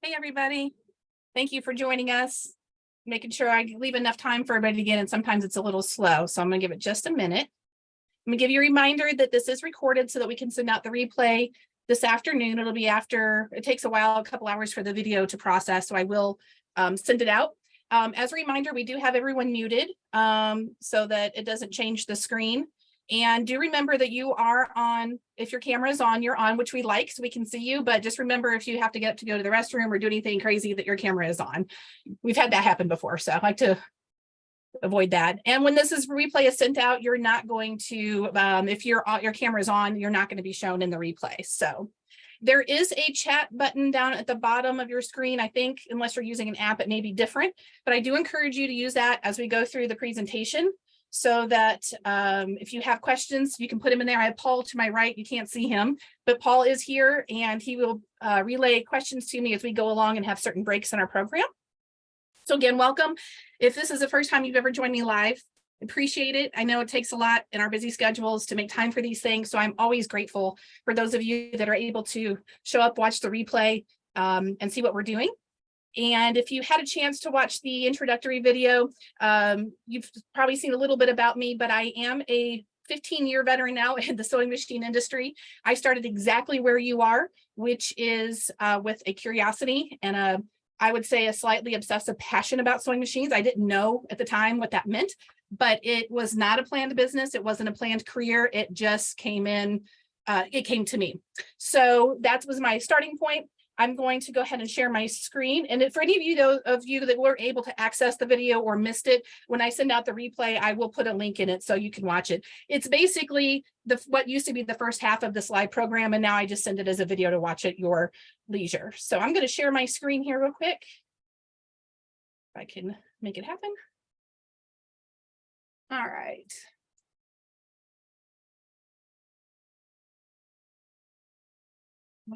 Hey, everybody. Thank you for joining us. Making sure I leave enough time for everybody to get in. Sometimes it's a little slow, so I'm going to give it just a minute. I'm going to give you a reminder that this is recorded so that we can send out the replay this afternoon. It'll be after, it takes a while, a couple hours for the video to process, so I will send it out. As a reminder, we do have everyone muted so that it doesn't change the screen. And do remember that you are on, if your camera is on, you're on, which we like so we can see you. But just remember, if you have to get up to go to the restroom or do anything crazy, that your camera is on. We've had that happen before, so I like to avoid that. And when this replay is sent out, you're not going to, if your camera is on, you're not going to be shown in the replay. So there is a chat button down at the bottom of your screen. I think, unless you're using an app, it may be different, but I do encourage you to use that as we go through the presentation, so that if you have questions, you can put them in there. I have Paul to my right. You can't see him, but Paul is here and he will relay questions to me as we go along and have certain breaks in our program. So again, welcome. If this is the first time you've ever joined me live, appreciate it. I know it takes a lot in our busy schedules to make time for these things. So I'm always grateful for those of you that are able to show up, watch the replay, and see what we're doing. And if you had a chance to watch the introductory video, you've probably seen a little bit about me, but I am a 15-year veteran now in the sewing machine industry. I started exactly where you are, which is with a curiosity and I would say a slightly obsessive passion about sewing machines. I didn't know at the time what that meant, but it was not a planned business. It wasn't a planned career. It just came in, it came to me. So that was my starting point. I'm going to go ahead and share my screen. And for any of you that were able to access the video or missed it, when I send out the replay, I will put a link in it so you can watch it. It's basically what used to be the first half of the slide program, and now I just send it as a video to watch at your leisure. So I'm going to share my screen here real quick, if I can make it happen. All right.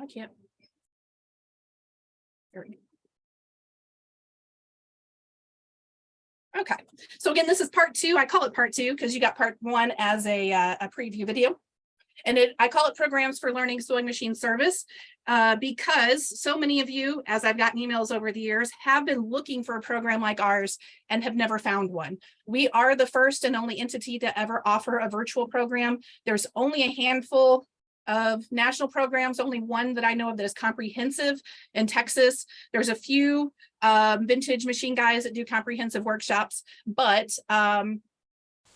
I can't. There we go. Okay, so again, this is part two. I call it part two because you got part one as a preview video. And I call it Programs for Learning Sewing Machine Service because so many of you, as I've gotten emails over the years, have been looking for a program like ours and have never found one. We are the first and only entity to ever offer a virtual program. There's only a handful of national programs, only one that I know of that is comprehensive in Texas. There's a few vintage machine guys that do comprehensive workshops, but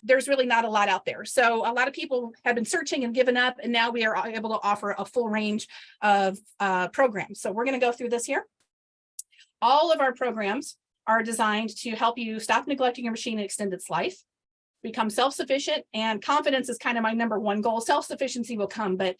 there's really not a lot out there. So a lot of people have been searching and given up, and now we are able to offer a full range of programs. So we're going to go through this here. All of our programs are designed to help you stop neglecting your machine and extend its life, become self-sufficient, and confidence is kind of my number one goal. Self-sufficiency will come, but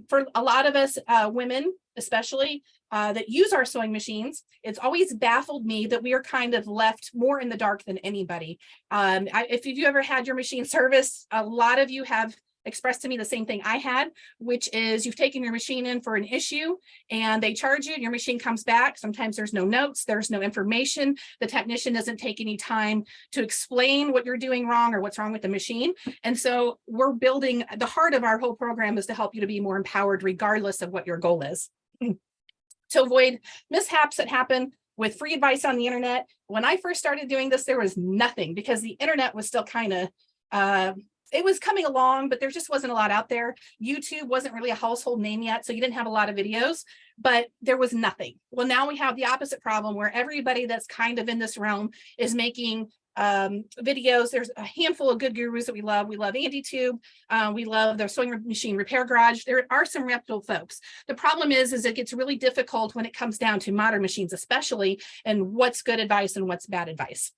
for a lot of us women, especially that use our sewing machines, it's always baffled me that we are kind of left more in the dark than anybody. If you ever had your machine serviced, a lot of you have expressed to me the same thing I had, which is you've taken your machine in for an issue and they charge you and your machine comes back. Sometimes there's no notes, there's no information. The technician doesn't take any time to explain what you're doing wrong or what's wrong with the machine. And so we're building, the heart of our whole program is to help you to be more empowered regardless of what your goal is. To avoid mishaps that happen with free advice on the internet. When I first started doing this, there was nothing because the internet was still kind of, it was coming along, but there just wasn't a lot out there. YouTube wasn't really a household name yet, so you didn't have a lot of videos, but there was nothing. Well, now we have the opposite problem where everybody that's kind of in this realm is making videos. There's a handful of good gurus that we love. We love AndyTube. We love the Sewing Machine Repair Garage. There are some reputable folks. The problem is it gets really difficult when it comes down to modern machines, especially, and what's good advice and what's bad advice.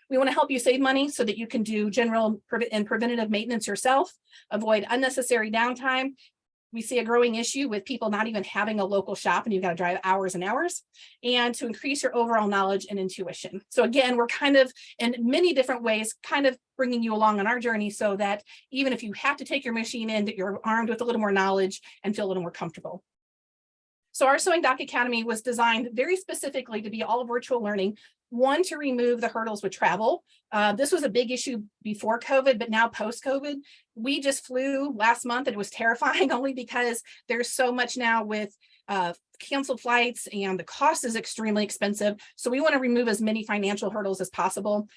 We want to help you save money so that you can do general and preventative maintenance yourself, avoid unnecessary downtime. We see a growing issue with people not even having a local shop and you've got to drive hours and hours, and to increase your overall knowledge and intuition. So again, we're kind of in many different ways, kind of bringing you along on our journey so that even if you have to take your machine in, that you're armed with a little more knowledge and feel a little more comfortable. So our Sewing Doc Academy was designed very specifically to be all virtual learning. One, to remove the hurdles with travel. This was a big issue before COVID, but now post-COVID, we just flew last month and it was terrifying only because there's so much now with canceled flights, and the cost is extremely expensive. So we want to remove as many financial hurdles as possible.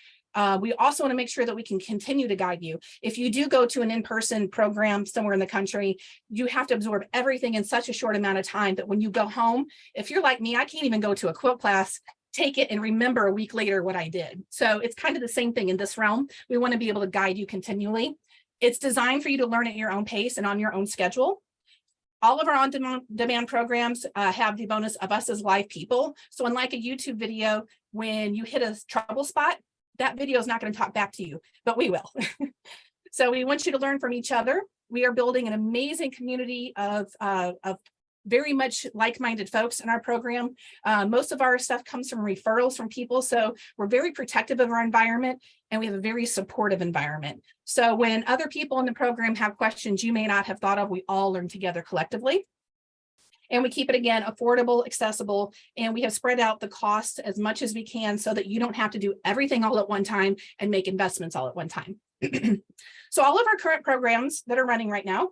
We also want to make sure that we can continue to guide you. If you do go to an in-person program somewhere in the country, you have to absorb everything in such a short amount of time that when you go home, if you're like me, I can't even go to a quilt class, take it, and remember a week later what I did. So it's kind of the same thing in this realm. We want to be able to guide you continually. It's designed for you to learn at your own pace and on your own schedule. All of our on-demand programs have the bonus of us as live people. So unlike a YouTube video, when you hit a trouble spot, that video is not going to talk back to you, but we will. So we want you to learn from each other. We are building an amazing community of very much like-minded folks in our program. Most of our stuff comes from referrals from people. So we're very protective of our environment, and we have a very supportive environment. So when other people in the program have questions you may not have thought of, we all learn together collectively. And we keep it, again, affordable, accessible, and we have spread out the costs as much as we can so that you don't have to do everything all at one time and make investments all at one time. So all of our current programs that are running right now,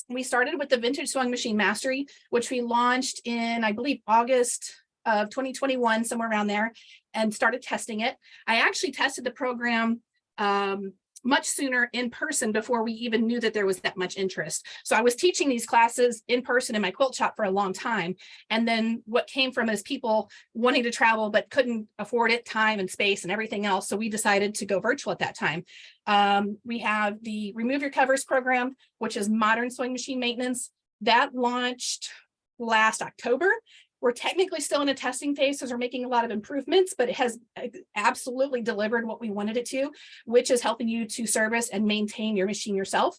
we started with the Vintage Sewing Machine Mastery, which we launched in, I believe, August of 2021, somewhere around there, and started testing it. I actually tested the program much sooner in person before we even knew that there was that much interest. So I was teaching these classes in person in my quilt shop for a long time. And then what came from is people wanting to travel but couldn't afford it, time and space and everything else. So we decided to go virtual at that time. We have the Remove Your Covers program, which is modern sewing machine maintenance. That launched last October. We're technically still in a testing phase, so we're making a lot of improvements, but it has absolutely delivered what we wanted it to, which is helping you to service and maintain your machine yourself.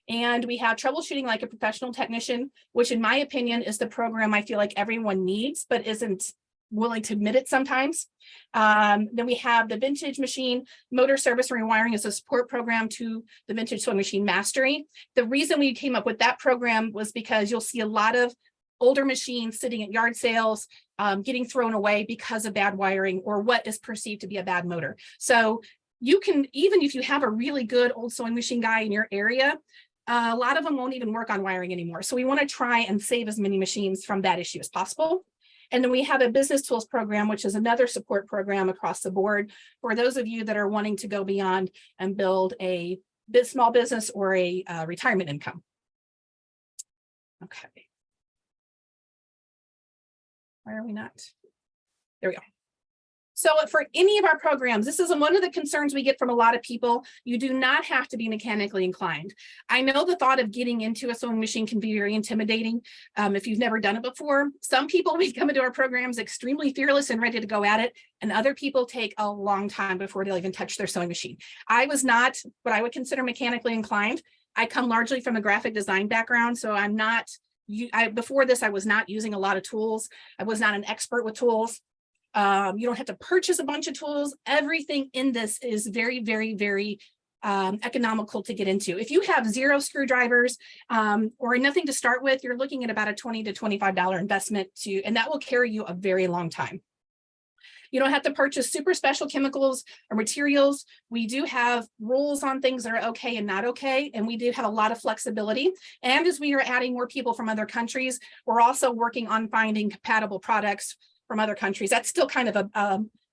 And we have Troubleshooting Like a Professional Technician, which in my opinion is the program I feel like everyone needs, but isn't willing to admit it sometimes. Then we have the Vintage Machine Motor Service and Rewiring as a support program to the Vintage Sewing Machine Mastery. The reason we came up with that program was because you'll see a lot of older machines sitting at yard sales, getting thrown away because of bad wiring or what is perceived to be a bad motor. So you can, even if you have a really good old sewing machine guy in your area, a lot of them won't even work on wiring anymore. So we want to try and save as many machines from that issue as possible. And then we have a business tools program, which is another support program across the board for those of you that are wanting to go beyond and build a small business or a retirement income. Okay. Why are we not? There we go. So for any of our programs, this is one of the concerns we get from a lot of people. You do not have to be mechanically inclined. I know the thought of getting into a sewing machine can be very intimidating if you've never done it before. Some people, we come into our programs extremely fearless and ready to go at it, and other people take a long time before they'll even touch their sewing machine. I was not what I would consider mechanically inclined. I come largely from a graphic design background, so I'm not, before this, I was not using a lot of tools. I was not an expert with tools. You don't have to purchase a bunch of tools. Everything in this is very, very, very economical to get into. If you have 0 screwdrivers or nothing to start with, you're looking at about a $20 to $25 investment and that will carry you a very long time. You don't have to purchase super special chemicals or materials. We do have rules on things that are okay and not okay, and we do have a lot of flexibility. And as we are adding more people from other countries, we're also working on finding compatible products from other countries. That's still kind of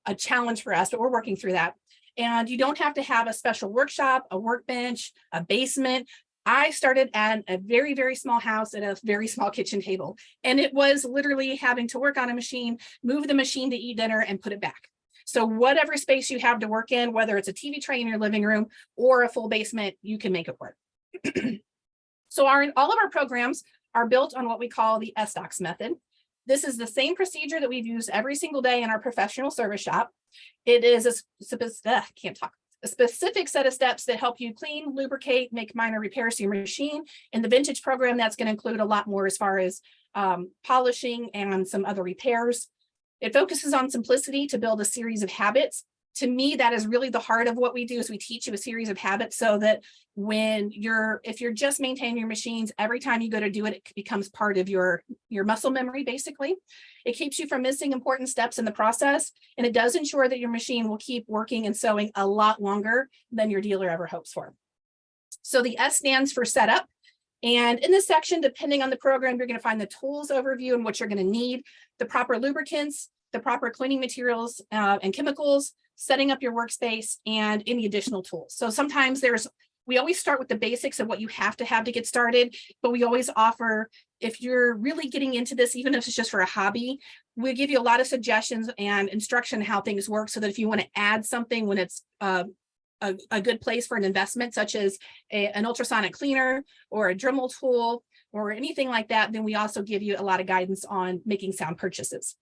a challenge for us, but we're working through that. And you don't have to have a special workshop, a workbench, a basement. I started at a very, very small house at a very small kitchen table. And it was literally having to work on a machine, move the machine to eat dinner and put it back. So whatever space you have to work in, whether it's a TV tray in your living room or a full basement, you can make it work. So all of our programs are built on what we call the SDOCS method. This is the same procedure that we've used every single day in our professional service shop. It is a specific set of steps that help you clean, lubricate, make minor repairs to your machine. In the Vintage program, that's going to include a lot more as far as polishing and some other repairs. It focuses on simplicity to build a series of habits. To me, that is really the heart of what we do, is we teach you a series of habits so that if you're just maintaining your machines, every time you go to do it, it becomes part of your muscle memory, basically. It keeps you from missing important steps in the process, and it does ensure that your machine will keep working and sewing a lot longer than your dealer ever hopes for. So the S stands for setup. And in this section, depending on the program, you're going to find the tools overview and what you're going to need, the proper lubricants, the proper cleaning materials and chemicals, setting up your workspace, and any additional tools. So sometimes we always start with the basics of what you have to get started, but we always offer, if you're really getting into this, even if it's just for a hobby, we give you a lot of suggestions and instruction how things work, so that if you want to add something when it's a good place for an investment, such as an ultrasonic cleaner or a Dremel tool or anything like that, then we also give you a lot of guidance on making sound purchases.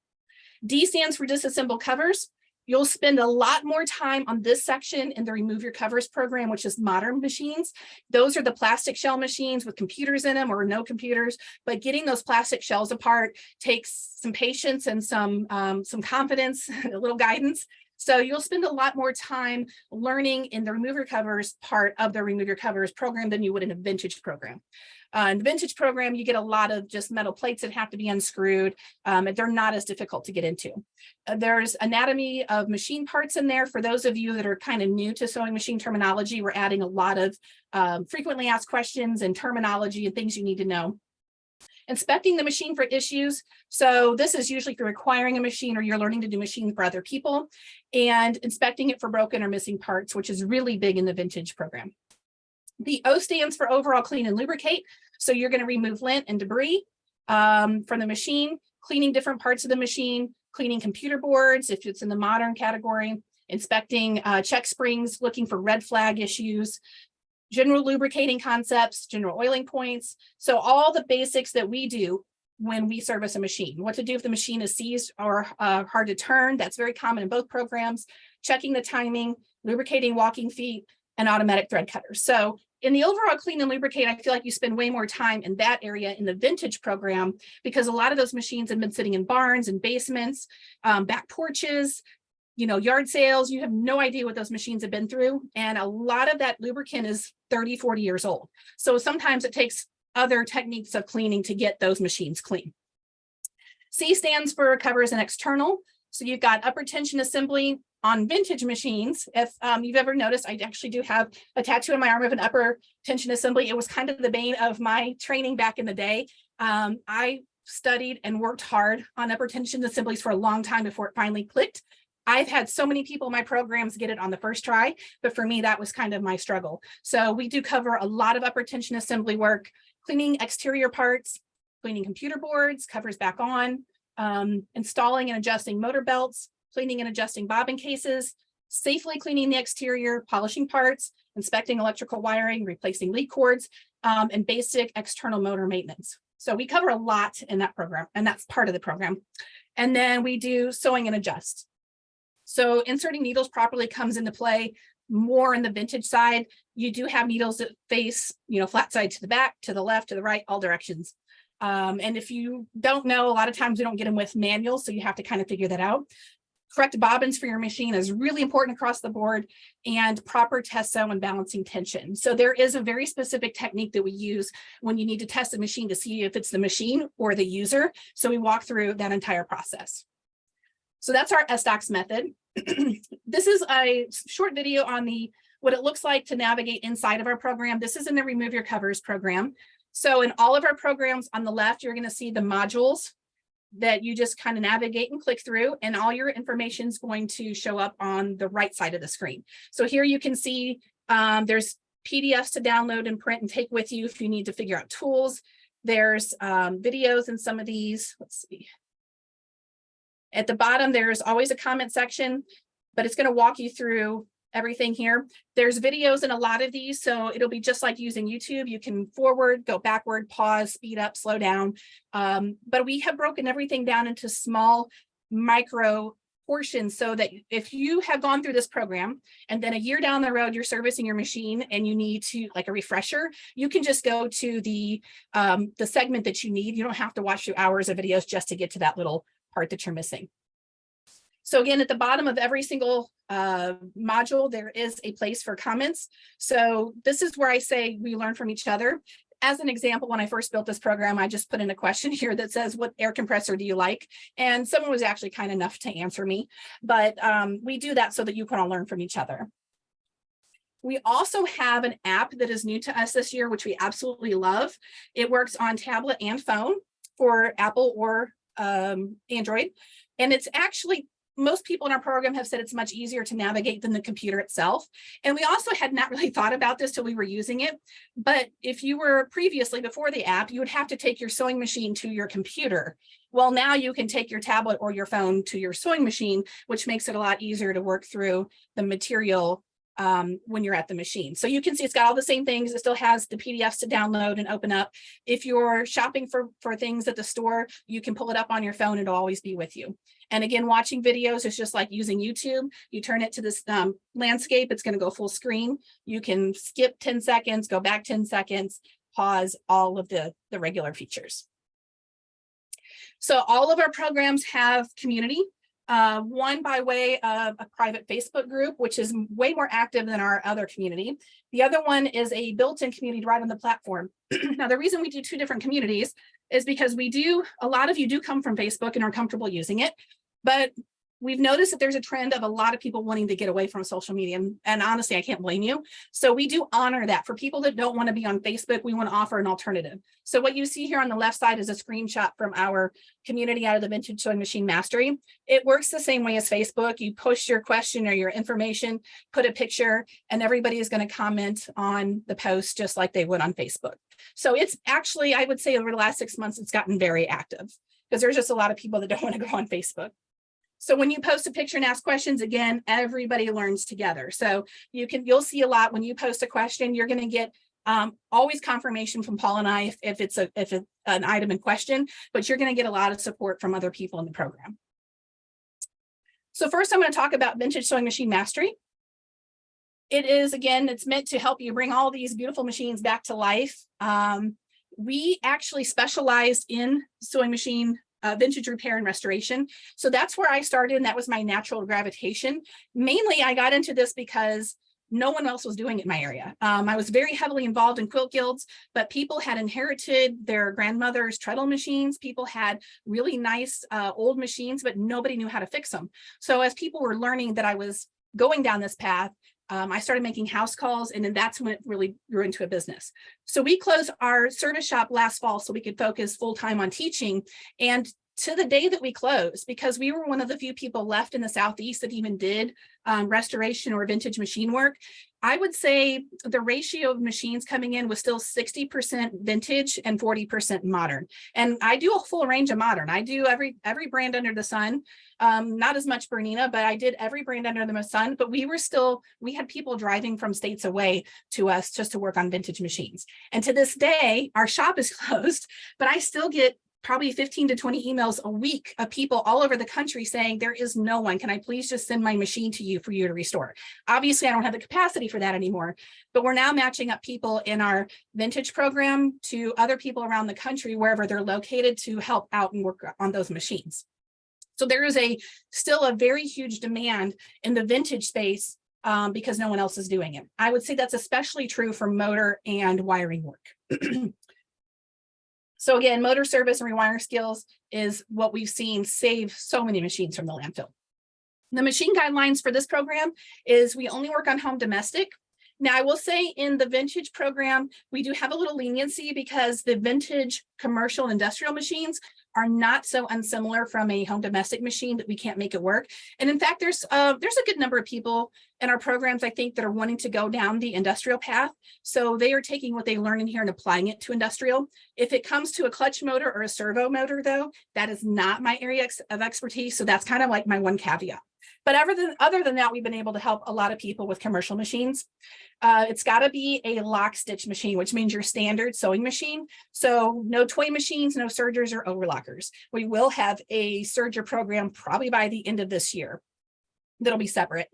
D stands for disassemble covers. You'll spend a lot more time on this section in the Remove Your Covers program, which is modern machines. Those are the plastic shell machines with computers in them or no computers, but getting those plastic shells apart takes some patience and some confidence, a little guidance. So you'll spend a lot more time learning in the Remove Your Covers part of the Remove Your Covers program than you would in a vintage program. In the vintage program, you get a lot of just metal plates that have to be unscrewed. And they're not as difficult to get into. There's anatomy of machine parts in there. For those of you that are kind of new to sewing machine terminology, we're adding a lot of frequently asked questions and terminology and things you need to know. Inspecting the machine for issues. So this is usually if you're acquiring a machine or you're learning to do machine for other people, and inspecting it for broken or missing parts, which is really big in the vintage program. The O stands for overall clean and lubricate. So you're going to remove lint and debris from the machine, cleaning different parts of the machine, cleaning computer boards if it's in the modern category, inspecting check springs, looking for red flag issues, general lubricating concepts, general oiling points. So all the basics that we do when we service a machine. What to do if the machine is seized or hard to turn. That's very common in both programs. Checking the timing, lubricating walking feet, and automatic thread cutters. So in the overall clean and lubricate, I feel like you spend way more time in that area in the vintage program, because a lot of those machines have been sitting in barns and basements, back porches, yard sales. You have no idea what those machines have been through. And a lot of that lubricant is 30, 40 years old. So sometimes it takes other techniques of cleaning to get those machines clean. C stands for covers and external. So you've got upper tension assembly on vintage machines. If you've ever noticed, I actually do have a tattoo on my arm of an upper tension assembly. It was kind of the bane of my training back in the day. I studied and worked hard on upper tension assemblies for a long time before it finally clicked. I've had so many people in my programs get it on the first try, but for me, that was kind of my struggle. So we do cover a lot of upper tension assembly work, cleaning exterior parts, cleaning computer boards, covers back on, installing and adjusting motor belts, cleaning and adjusting bobbin cases, safely cleaning the exterior, polishing parts, inspecting electrical wiring, replacing lead cords, and basic external motor maintenance. So we cover a lot in that program, and that's part of the program. And then we do sewing and adjust. So inserting needles properly comes into play more in the vintage side. You do have needles that face, flat side to the back, to the left, to the right, all directions. And if you don't know, a lot of times we don't get them with manuals, so you have to kind of figure that out. Correct bobbins for your machine is really important across the board, and proper test sew and balancing tension. So there is a very specific technique that we use when you need to test the machine to see if it's the machine or the user. So we walk through that entire process. So that's our SDOCS method. This is a short video on what it looks like to navigate inside of our program. This is in the Remove Your Covers program. So in all of our programs on the left, you're going to see the modules that you just kind of navigate and click through, and all your information is going to show up on the right side of the screen. So here you can see there's PDFs to download and print and take with you if you need to figure out tools. There's videos in some of these. Let's see. At the bottom, there's always a comment section, but it's going to walk you through everything here. There's videos in a lot of these, so it'll be just like using YouTube. You can forward, go backward, pause, speed up, slow down. But we have broken everything down into small micro portions so that if you have gone through this program and then a year down the road, you're servicing your machine and you need to like a refresher, you can just go to the segment that you need. You don't have to watch through hours of videos just to get to that little part that you're missing. So again, at the bottom of every single module, there is a place for comments. So this is where I say we learn from each other. As an example, when I first built this program, I just put in a question here that says, what air compressor do you like? And someone was actually kind enough to answer me, but we do that so that you can all learn from each other. We also have an app that is new to us this year, which we absolutely love. It works on tablet and phone for Apple or Android. And it's actually, most people in our program have said it's much easier to navigate than the computer itself. And we also had not really thought about this till we were using it. But if you were previously, before the app, you would have to take your sewing machine to your computer. Well, now you can take your tablet or your phone to your sewing machine, which makes it a lot easier to work through the material when you're at the machine. So you can see it's got all the same things. It still has the PDFs to download and open up. If you're shopping for things at the store, you can pull it up on your phone. It'll always be with you. And again, watching videos is just like using YouTube. You turn it to this landscape, it's going to go full screen. You can skip 10 seconds, go back 10 seconds, pause, all of the regular features. So all of our programs have community. One by way of a private Facebook group, which is way more active than our other community. The other one is a built-in community right on the platform. Now, the reason we do two different communities is because a lot of you do come from Facebook and are comfortable using it, but we've noticed that there's a trend of a lot of people wanting to get away from social media. And honestly, I can't blame you. So we do honor that. For people that don't want to be on Facebook, we want to offer an alternative. So what you see here on the left side is a screenshot from our community out of the Vintage Sewing Machine Mastery. It works the same way as Facebook. You push your question or your information, put a picture, and everybody is going to comment on the post just like they would on Facebook. So it's actually, I would say over the last 6 months, it's gotten very active because there's just a lot of people that don't want to go on Facebook. So when you post a picture and ask questions, again, everybody learns together. So you'll see a lot when you post a question, you're going to get always confirmation from Paul and I if it's an item in question, but you're going to get a lot of support from other people in the program. So first, I'm going to talk about Vintage Sewing Machine Mastery. It is, again, it's meant to help you bring all these beautiful machines back to life. We actually specialized in sewing machine vintage repair and restoration. So that's where I started, and that was my natural gravitation. Mainly, I got into this because no one else was doing it in my area. I was very heavily involved in quilt guilds, but people had inherited their grandmother's treadle machines. People had really nice old machines, but nobody knew how to fix them. So as people were learning that I was going down this path, I started making house calls, and then that's when it really grew into a business. So we closed our service shop last fall so we could focus full-time on teaching. And to the day that we closed, because we were one of the few people left in the Southeast that even did restoration or vintage machine work, I would say the ratio of machines coming in was still 60% vintage and 40% modern. And I do a full range of modern. I do every brand under the sun. Not as much Bernina, but I did every brand under the sun. But we had people driving from states away to us just to work on vintage machines. And to this day, our shop is closed, but I still get probably 15 to 20 emails a week of people all over the country saying, there is no one, can I please just send my machine to you for you to restore? Obviously, I don't have the capacity for that anymore, but we're now matching up people in our vintage program to other people around the country, wherever they're located, to help out and work on those machines. So there is still a very huge demand in the vintage space because no one else is doing it. I would say that's especially true for motor and wiring work. So again, motor service and rewiring skills is what we've seen save so many machines from the landfill. The machine guidelines for this program is we only work on home domestic. Now, I will say in the vintage program, we do have a little leniency because the vintage commercial and industrial machines are not so unsimilar from a home domestic machine that we can't make it work. And in fact, there's a good number of people in our programs, I think, that are wanting to go down the industrial path. So they are taking what they learn in here and applying it to industrial. If it comes to a clutch motor or a servo motor, though, that is not my area of expertise. So that's kind of like my one caveat. But other than that, we've been able to help a lot of people with commercial machines. It's got to be a lock stitch machine, which means your standard sewing machine. So no toy machines, no sergers or overlockers. We will have a serger program probably by the end of this year. That'll be separate.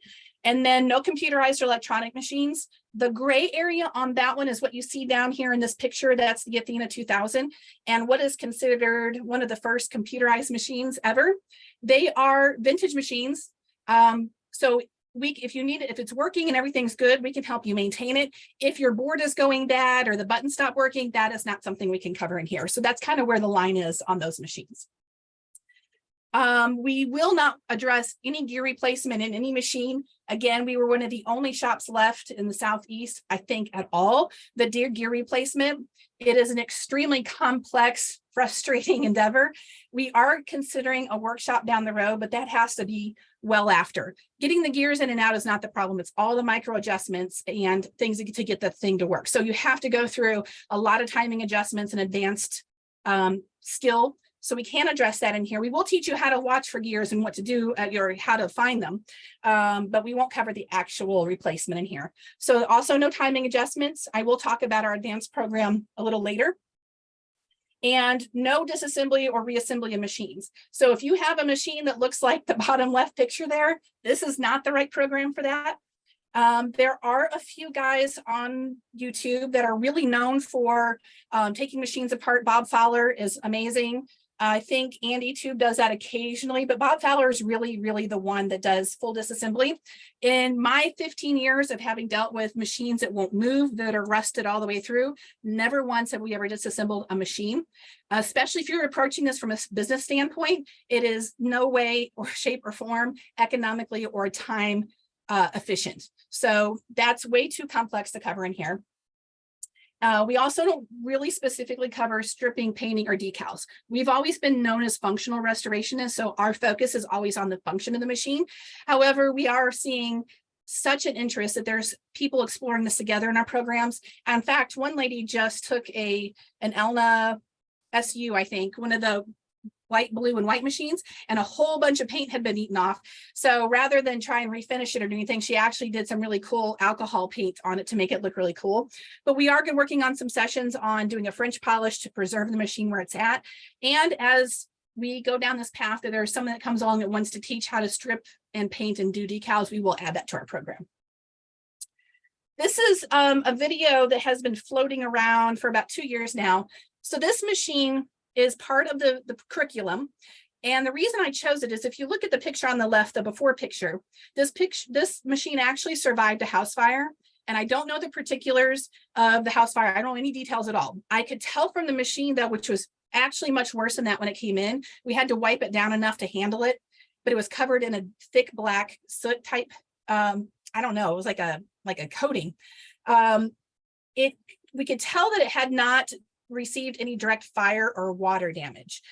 And then no computerized or electronic machines. The gray area on that one is what you see down here in this picture. That's the Athena 2000, and what is considered one of the first computerized machines ever. They are vintage machines. So if you need it, if it's working and everything's good, we can help you maintain it. If your board is going bad or the button stopped working, that is not something we can cover in here. So that's kind of where the line is on those machines. We will not address any gear replacement in any machine. Again, we were one of the only shops left in the Southeast, I think, at all that did gear replacement. It is an extremely complex, frustrating endeavor. We are considering a workshop down the road, but that has to be well after. Getting the gears in and out is not the problem. It's all the micro adjustments and things to get the thing to work. So you have to go through a lot of timing adjustments and advanced skill. So we can address that in here. We will teach you how to watch for gears and what to do at how to find them, but we won't cover the actual replacement in here. So also no timing adjustments. I will talk about our advanced program a little later. And no disassembly or reassembly of machines. So if you have a machine that looks like the bottom left picture there, this is not the right program for that. There are a few guys on YouTube that are really known for taking machines apart. Bob Fowler is amazing. I think Andy Tube does that occasionally, but Bob Fowler is really, really the one that does full disassembly. In my 15 years of having dealt with machines that won't move, that are rusted all the way through, never once have we ever disassembled a machine. Especially if you're approaching this from a business standpoint, it is no way or shape or form economically or time efficient. So that's way too complex to cover in here. We also don't really specifically cover stripping, painting, or decals. We've always been known as functional restorationists, so our focus is always on the function of the machine. However, we are seeing such an interest that there's people exploring this together in our programs. In fact, one lady just took an Elna SU, I think, one of the white, blue, and white machines, and a whole bunch of paint had been eaten off. So rather than try and refinish it or do anything, she actually did some really cool alcohol paint on it to make it look really cool. But we are working on some sessions on doing a French polish to preserve the machine where it's at. And as we go down this path, that there's someone that comes along that wants to teach how to strip and paint and do decals, we will add that to our program. This is a video that has been floating around for about 2 years now. So this machine is part of the curriculum. And the reason I chose it is if you look at the picture on the left, the before picture, this machine actually survived a house fire. And I don't know the particulars of the house fire. I don't know any details at all. I could tell from the machine though, which was actually much worse than that when it came in. We had to wipe it down enough to handle it, but it was covered in a thick black soot type, I don't know, it was like a coating. We could tell that it had not received any direct fire or water damage.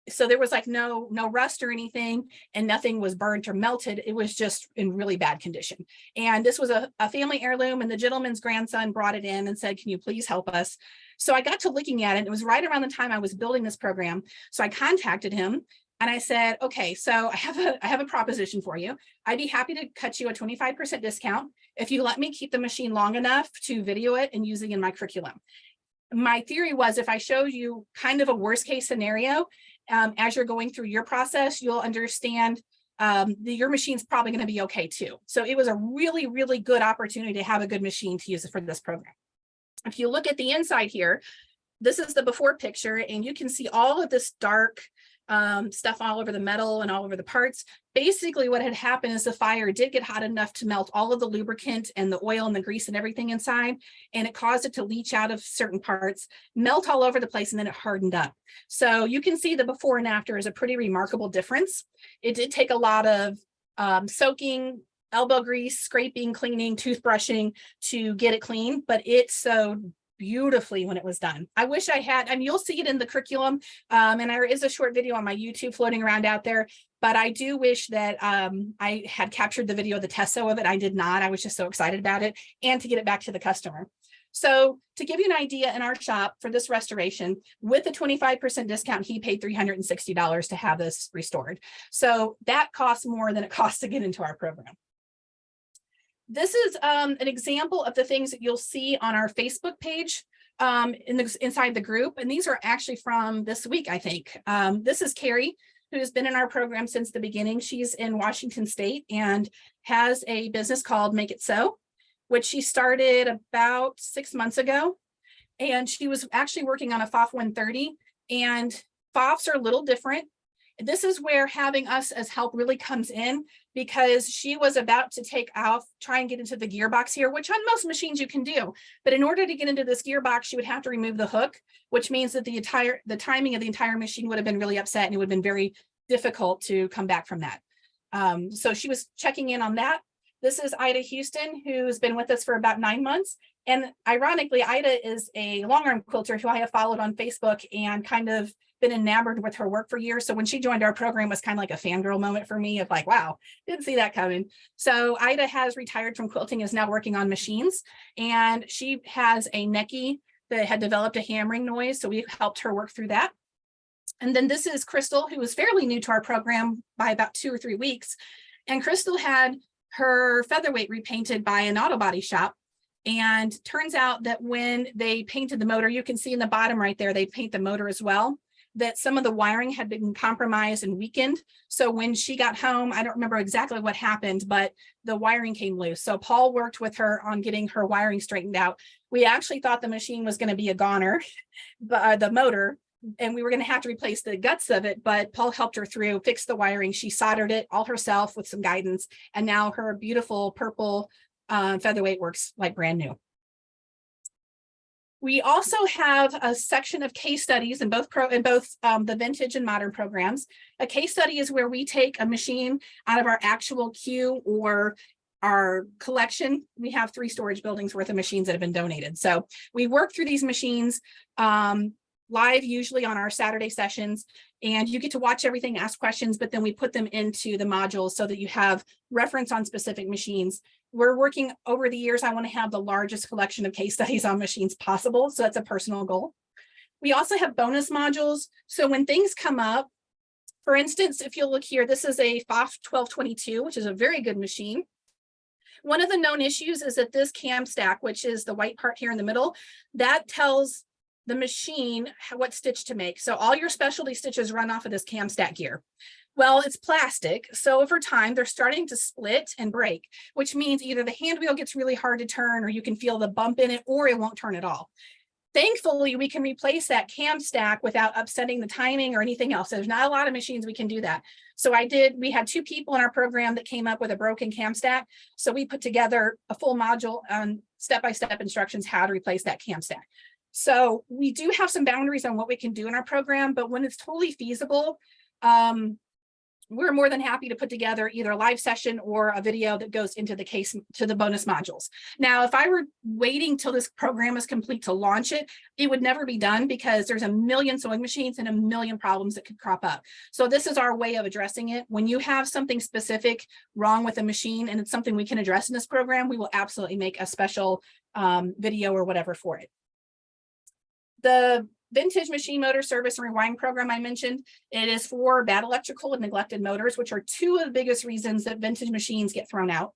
So there was like no rust or anything, and nothing was burnt or melted. It was just in really bad condition. And this was a family heirloom, and the gentleman's grandson brought it in and said, "Can you please help us?" So I got to looking at it. It was right around the time I was building this program. So I contacted him and I said, "Okay, so I have a proposition for you. I'd be happy to cut you a 25% discount if you let me keep the machine long enough to video it and use it in my curriculum." My theory was if I show you kind of a worst case scenario, as you're going through your process, you'll understand your machine's probably going to be okay too. So it was a really, really good opportunity to have a good machine to use it for this program. If you look at the inside here, this is the before picture, and you can see all of this dark stuff all over the metal and all over the parts. Basically what had happened is the fire did get hot enough to melt all of the lubricant and the oil and the grease and everything inside, and it caused it to leach out of certain parts, melt all over the place, and then it hardened up. So you can see the before and after is a pretty remarkable difference. It did take a lot of soaking, elbow grease, scraping, cleaning, toothbrushing to get it clean, but it sewed beautifully when it was done. I wish I had, I mean, you'll see it in the curriculum, and there is a short video on my YouTube floating around out there, but I do wish that I had captured the video of the test sew of it. I did not. I was just so excited about it, and to get it back to the customer. So to give you an idea, in our shop for this restoration, with the 25% discount, he paid $360 to have this restored. So that costs more than it costs to get into our program. This is an example of the things that you'll see on our Facebook page inside the group. And these are actually from this week, I think. This is Carrie, who's been in our program since the beginning. She's in Washington State and has a business called Make It Sew, which she started about 6 months ago. And she was actually working on a FOF 130, and FOFs are a little different. This is where having us as help really comes in, because she was about to try and get into the gearbox here, which on most machines you can do. But in order to get into this gearbox, she would have to remove the hook, which means that the timing of the entire machine would have been really upset, and it would have been very difficult to come back from that. So she was checking in on that. This is Ida Houston, who's been with us for about 9 months. And ironically, Ida is a long arm quilter who I have followed on Facebook and kind of been enamored with her work for years. So when she joined our program, it was kind of like a fangirl moment for me of like, wow, didn't see that coming. So Ida has retired from quilting, is now working on machines, and she has a Necky that had developed a hammering noise. So we helped her work through that. And then this is Crystal, who was fairly new to our program by about 2 or 3 weeks. And Crystal had her featherweight repainted by an auto body shop. And turns out that when they painted the motor, you can see in the bottom right there, they paint the motor as well, that some of the wiring had been compromised and weakened. So when she got home, I don't remember exactly what happened, but the wiring came loose. So Paul worked with her on getting her wiring straightened out. We actually thought the machine was going to be a goner, but the motor, and we were going to have to replace the guts of it, but Paul helped her through, fixed the wiring. She soldered it all herself with some guidance. And now her beautiful purple featherweight works like brand new. We also have a section of case studies in both the vintage and modern programs. A case study is where we take a machine out of our actual queue or our collection. We have 3 storage buildings worth of machines that have been donated. So we work through these machines live, usually on our Saturday sessions, and you get to watch everything, ask questions, but then we put them into the modules so that you have reference on specific machines. We're working over the years. I want to have the largest collection of case studies on machines possible. So that's a personal goal. We also have bonus modules. So when things come up, for instance, if you'll look here, this is a Pfaff 1222, which is a very good machine. One of the known issues is that this cam stack, which is the white part here in the middle, that tells the machine what stitch to make. So all your specialty stitches run off of this cam stack gear. Well, it's plastic, so over time they're starting to split and break, which means either the hand wheel gets really hard to turn, or you can feel the bump in it, or it won't turn at all. Thankfully, we can replace that cam stack without upsetting the timing or anything else. There's not a lot of machines we can do that. So we had 2 people in our program that came up with a broken cam stack. So we put together a full module on step-by-step instructions how to replace that cam stack. So we do have some boundaries on what we can do in our program, but when it's totally feasible, we're more than happy to put together either a live session or a video that goes into the case to the bonus modules. Now, if I were waiting till this program is complete to launch it, it would never be done because there's a million sewing machines and a million problems that could crop up. So this is our way of addressing it. When you have something specific wrong with a machine and it's something we can address in this program, we will absolutely make a special video or whatever for it. The vintage machine motor service and rewiring program I mentioned, it is for bad electrical and neglected motors, which are 2 of the biggest reasons that vintage machines get thrown out.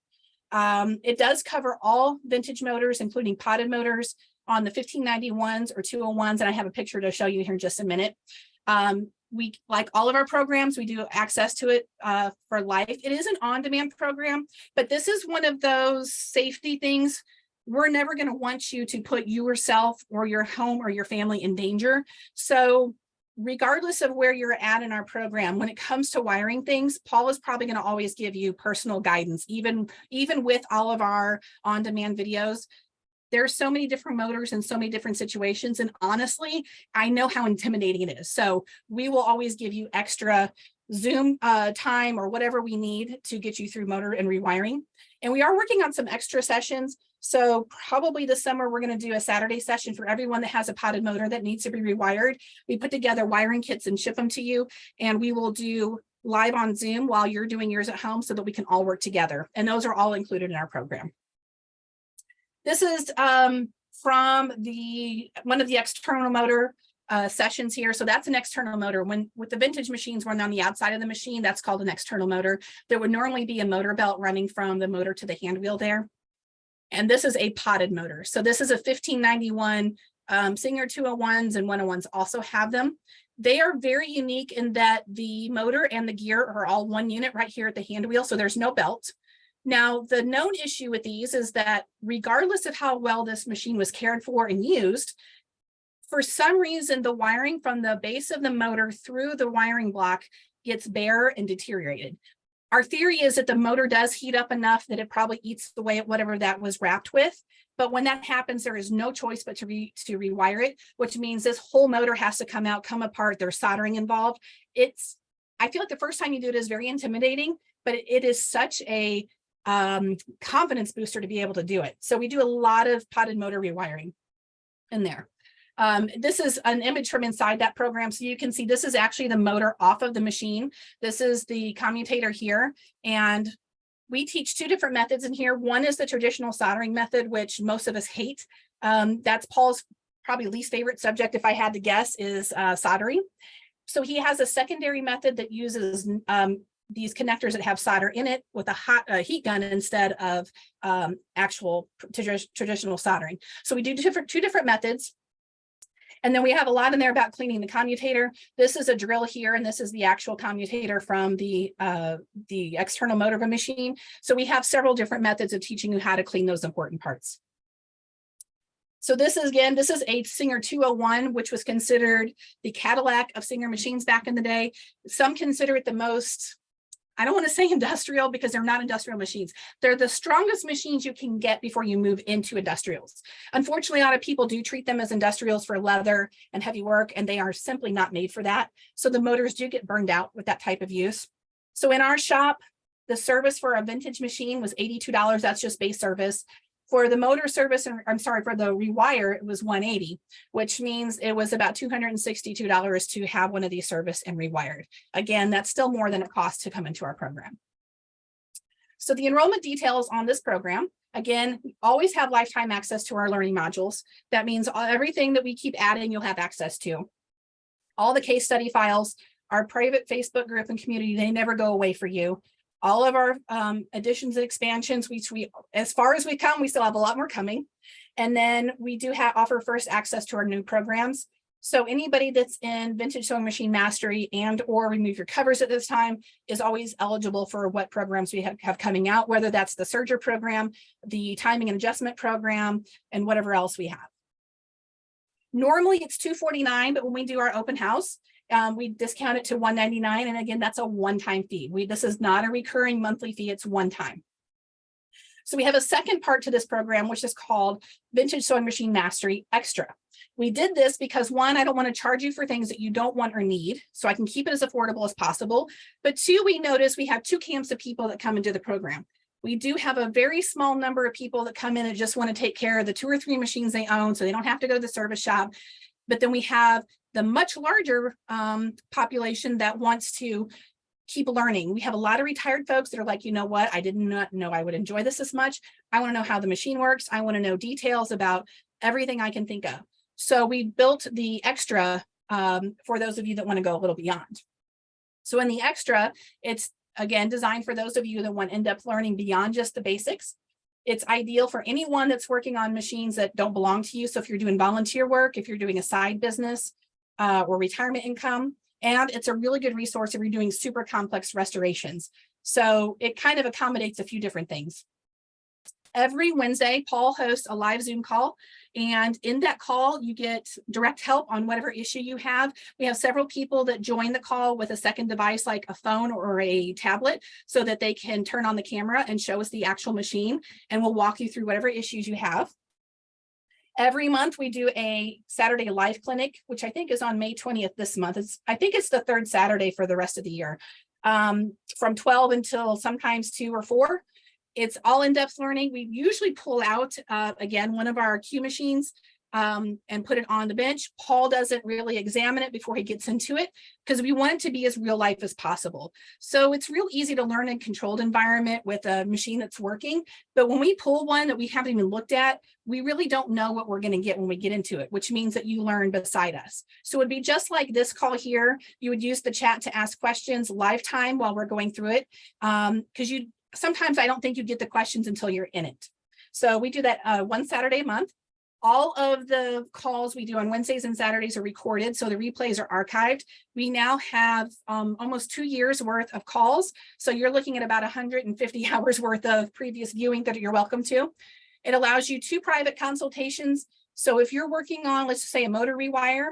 It does cover all vintage motors, including potted motors on the 1591s or 201s, and I have a picture to show you here in just a minute. We, like all of our programs, we do access to it for life. It is an on-demand program, but this is one of those safety things. We're never going to want you to put yourself or your home or your family in danger. So regardless of where you're at in our program, when it comes to wiring things, Paul is probably going to always give you personal guidance, even with all of our on-demand videos. There's so many different motors and so many different situations. And honestly, I know how intimidating it is. So we will always give you extra Zoom time or whatever we need to get you through motor and rewiring. And we are working on some extra sessions. So probably this summer, we're going to do a Saturday session for everyone that has a potted motor that needs to be rewired. We put together wiring kits and ship them to you. And we will do live on Zoom while you're doing yours at home so that we can all work together. And those are all included in our program. This is from one of the external motor sessions here. So that's an external motor. When with the vintage machines run on the outside of the machine, that's called an external motor. There would normally be a motor belt running from the motor to the hand wheel there. And this is a potted motor. So this is a 1591. Singer 201s and 101s also have them. They are very unique in that the motor and the gear are all one unit right here at the hand wheel. So there's no belt. Now, the known issue with these is that regardless of how well this machine was cared for and used, for some reason, the wiring from the base of the motor through the wiring block gets bare and deteriorated. Our theory is that the motor does heat up enough that it probably eats away at whatever that was wrapped with. But when that happens, there is no choice but to rewire it, which means this whole motor has to come out, come apart. There's soldering involved. It's I feel like the first time you do it is very intimidating, but it is such a confidence booster to be able to do it. So we do a lot of potted motor rewiring in there. This is an image from inside that program. So you can see this is actually the motor off of the machine. This is the commutator here. And we teach two different methods in here. One is the traditional soldering method, which most of us hate. That's Paul's probably least favorite subject, if I had to guess, is soldering. So he has a secondary method that uses these connectors that have solder in it with a heat gun instead of actual traditional soldering. So we do two different methods. And then we have a lot in there about cleaning the commutator. This is a drill here, and this is the actual commutator from the external motor of a machine. So we have several different methods of teaching you how to clean those important parts. So this is a Singer 201, which was considered the Cadillac of Singer machines back in the day. Some consider it the most, I don't want to say industrial because they're not industrial machines. They're the strongest machines you can get before you move into industrials. Unfortunately, a lot of people do treat them as industrials for leather and heavy work, and they are simply not made for that. So the motors do get burned out with that type of use. So in our shop, the service for a vintage machine was $82. That's just base service. For the motor service, for the rewire, it was $180, which means it was about $262 to have one of these serviced and rewired. Again, that's still more than it costs to come into our program. So the enrollment details on this program, again, we always have lifetime access to our learning modules. That means everything that we keep adding, you'll have access to. All the case study files, our private Facebook group and community, they never go away for you. All of our additions and expansions, we as far as we come, we still have a lot more coming. And then we do offer first access to our new programs. So anybody that's in Vintage Sewing Machine Mastery and or Remove Your Covers at this time is always eligible for what programs we have coming out, whether that's the Serger program, the Timing and Adjustment program, and whatever else we have. Normally it's $249, but when we do our open house, we discount it to $199. And again, that's a one-time fee. This is not a recurring monthly fee, it's one time. So we have a second part to this program, which is called Vintage Sewing Machine Mastery Extra. We did this because one, I don't want to charge you for things that you don't want or need, so I can keep it as affordable as possible. But two, we notice we have two camps of people that come into the program. We do have a very small number of people that come in and just want to take care of the 2 or 3 machines they own, so they don't have to go to the service shop. But then we have the much larger population that wants to keep learning. We have a lot of retired folks that are like, you know what, I did not know I would enjoy this as much. I want to know how the machine works. I want to know details about everything I can think of. So we built the extra for those of you that want to go a little beyond. So in the extra, it's again designed for those of you that want in-depth learning beyond just the basics. It's ideal for anyone that's working on machines that don't belong to you. So if you're doing volunteer work, if you're doing a side business or retirement income, and it's a really good resource if you're doing super complex restorations. So it kind of accommodates a few different things. Every Wednesday, Paul hosts a live Zoom call, and in that call, you get direct help on whatever issue you have. We have several people that join the call with a second device like a phone or a tablet so that they can turn on the camera and show us the actual machine, and we'll walk you through whatever issues you have. Every month, we do a Saturday live clinic, which I think is on May 20th this month. I think it's the 3rd Saturday for the rest of the year, from 12 until sometimes 2 or 4. It's all in-depth learning. We usually pull out, again, one of our Q machines and put it on the bench. Paul doesn't really examine it before he gets into it because we want it to be as real life as possible. So it's real easy to learn in a controlled environment with a machine that's working. But when we pull one that we haven't even looked at, we really don't know what we're going to get when we get into it, which means that you learn beside us. So it'd be just like this call here. You would use the chat to ask questions live time while we're going through it because sometimes I don't think you get the questions until you're in it. So we do that one Saturday a month. All of the calls we do on Wednesdays and Saturdays are recorded, so the replays are archived. We now have almost 2 years worth of calls. So you're looking at about 150 hours worth of previous viewing that you're welcome to. It allows you 2 private consultations. So if you're working on, let's say, a motor rewire,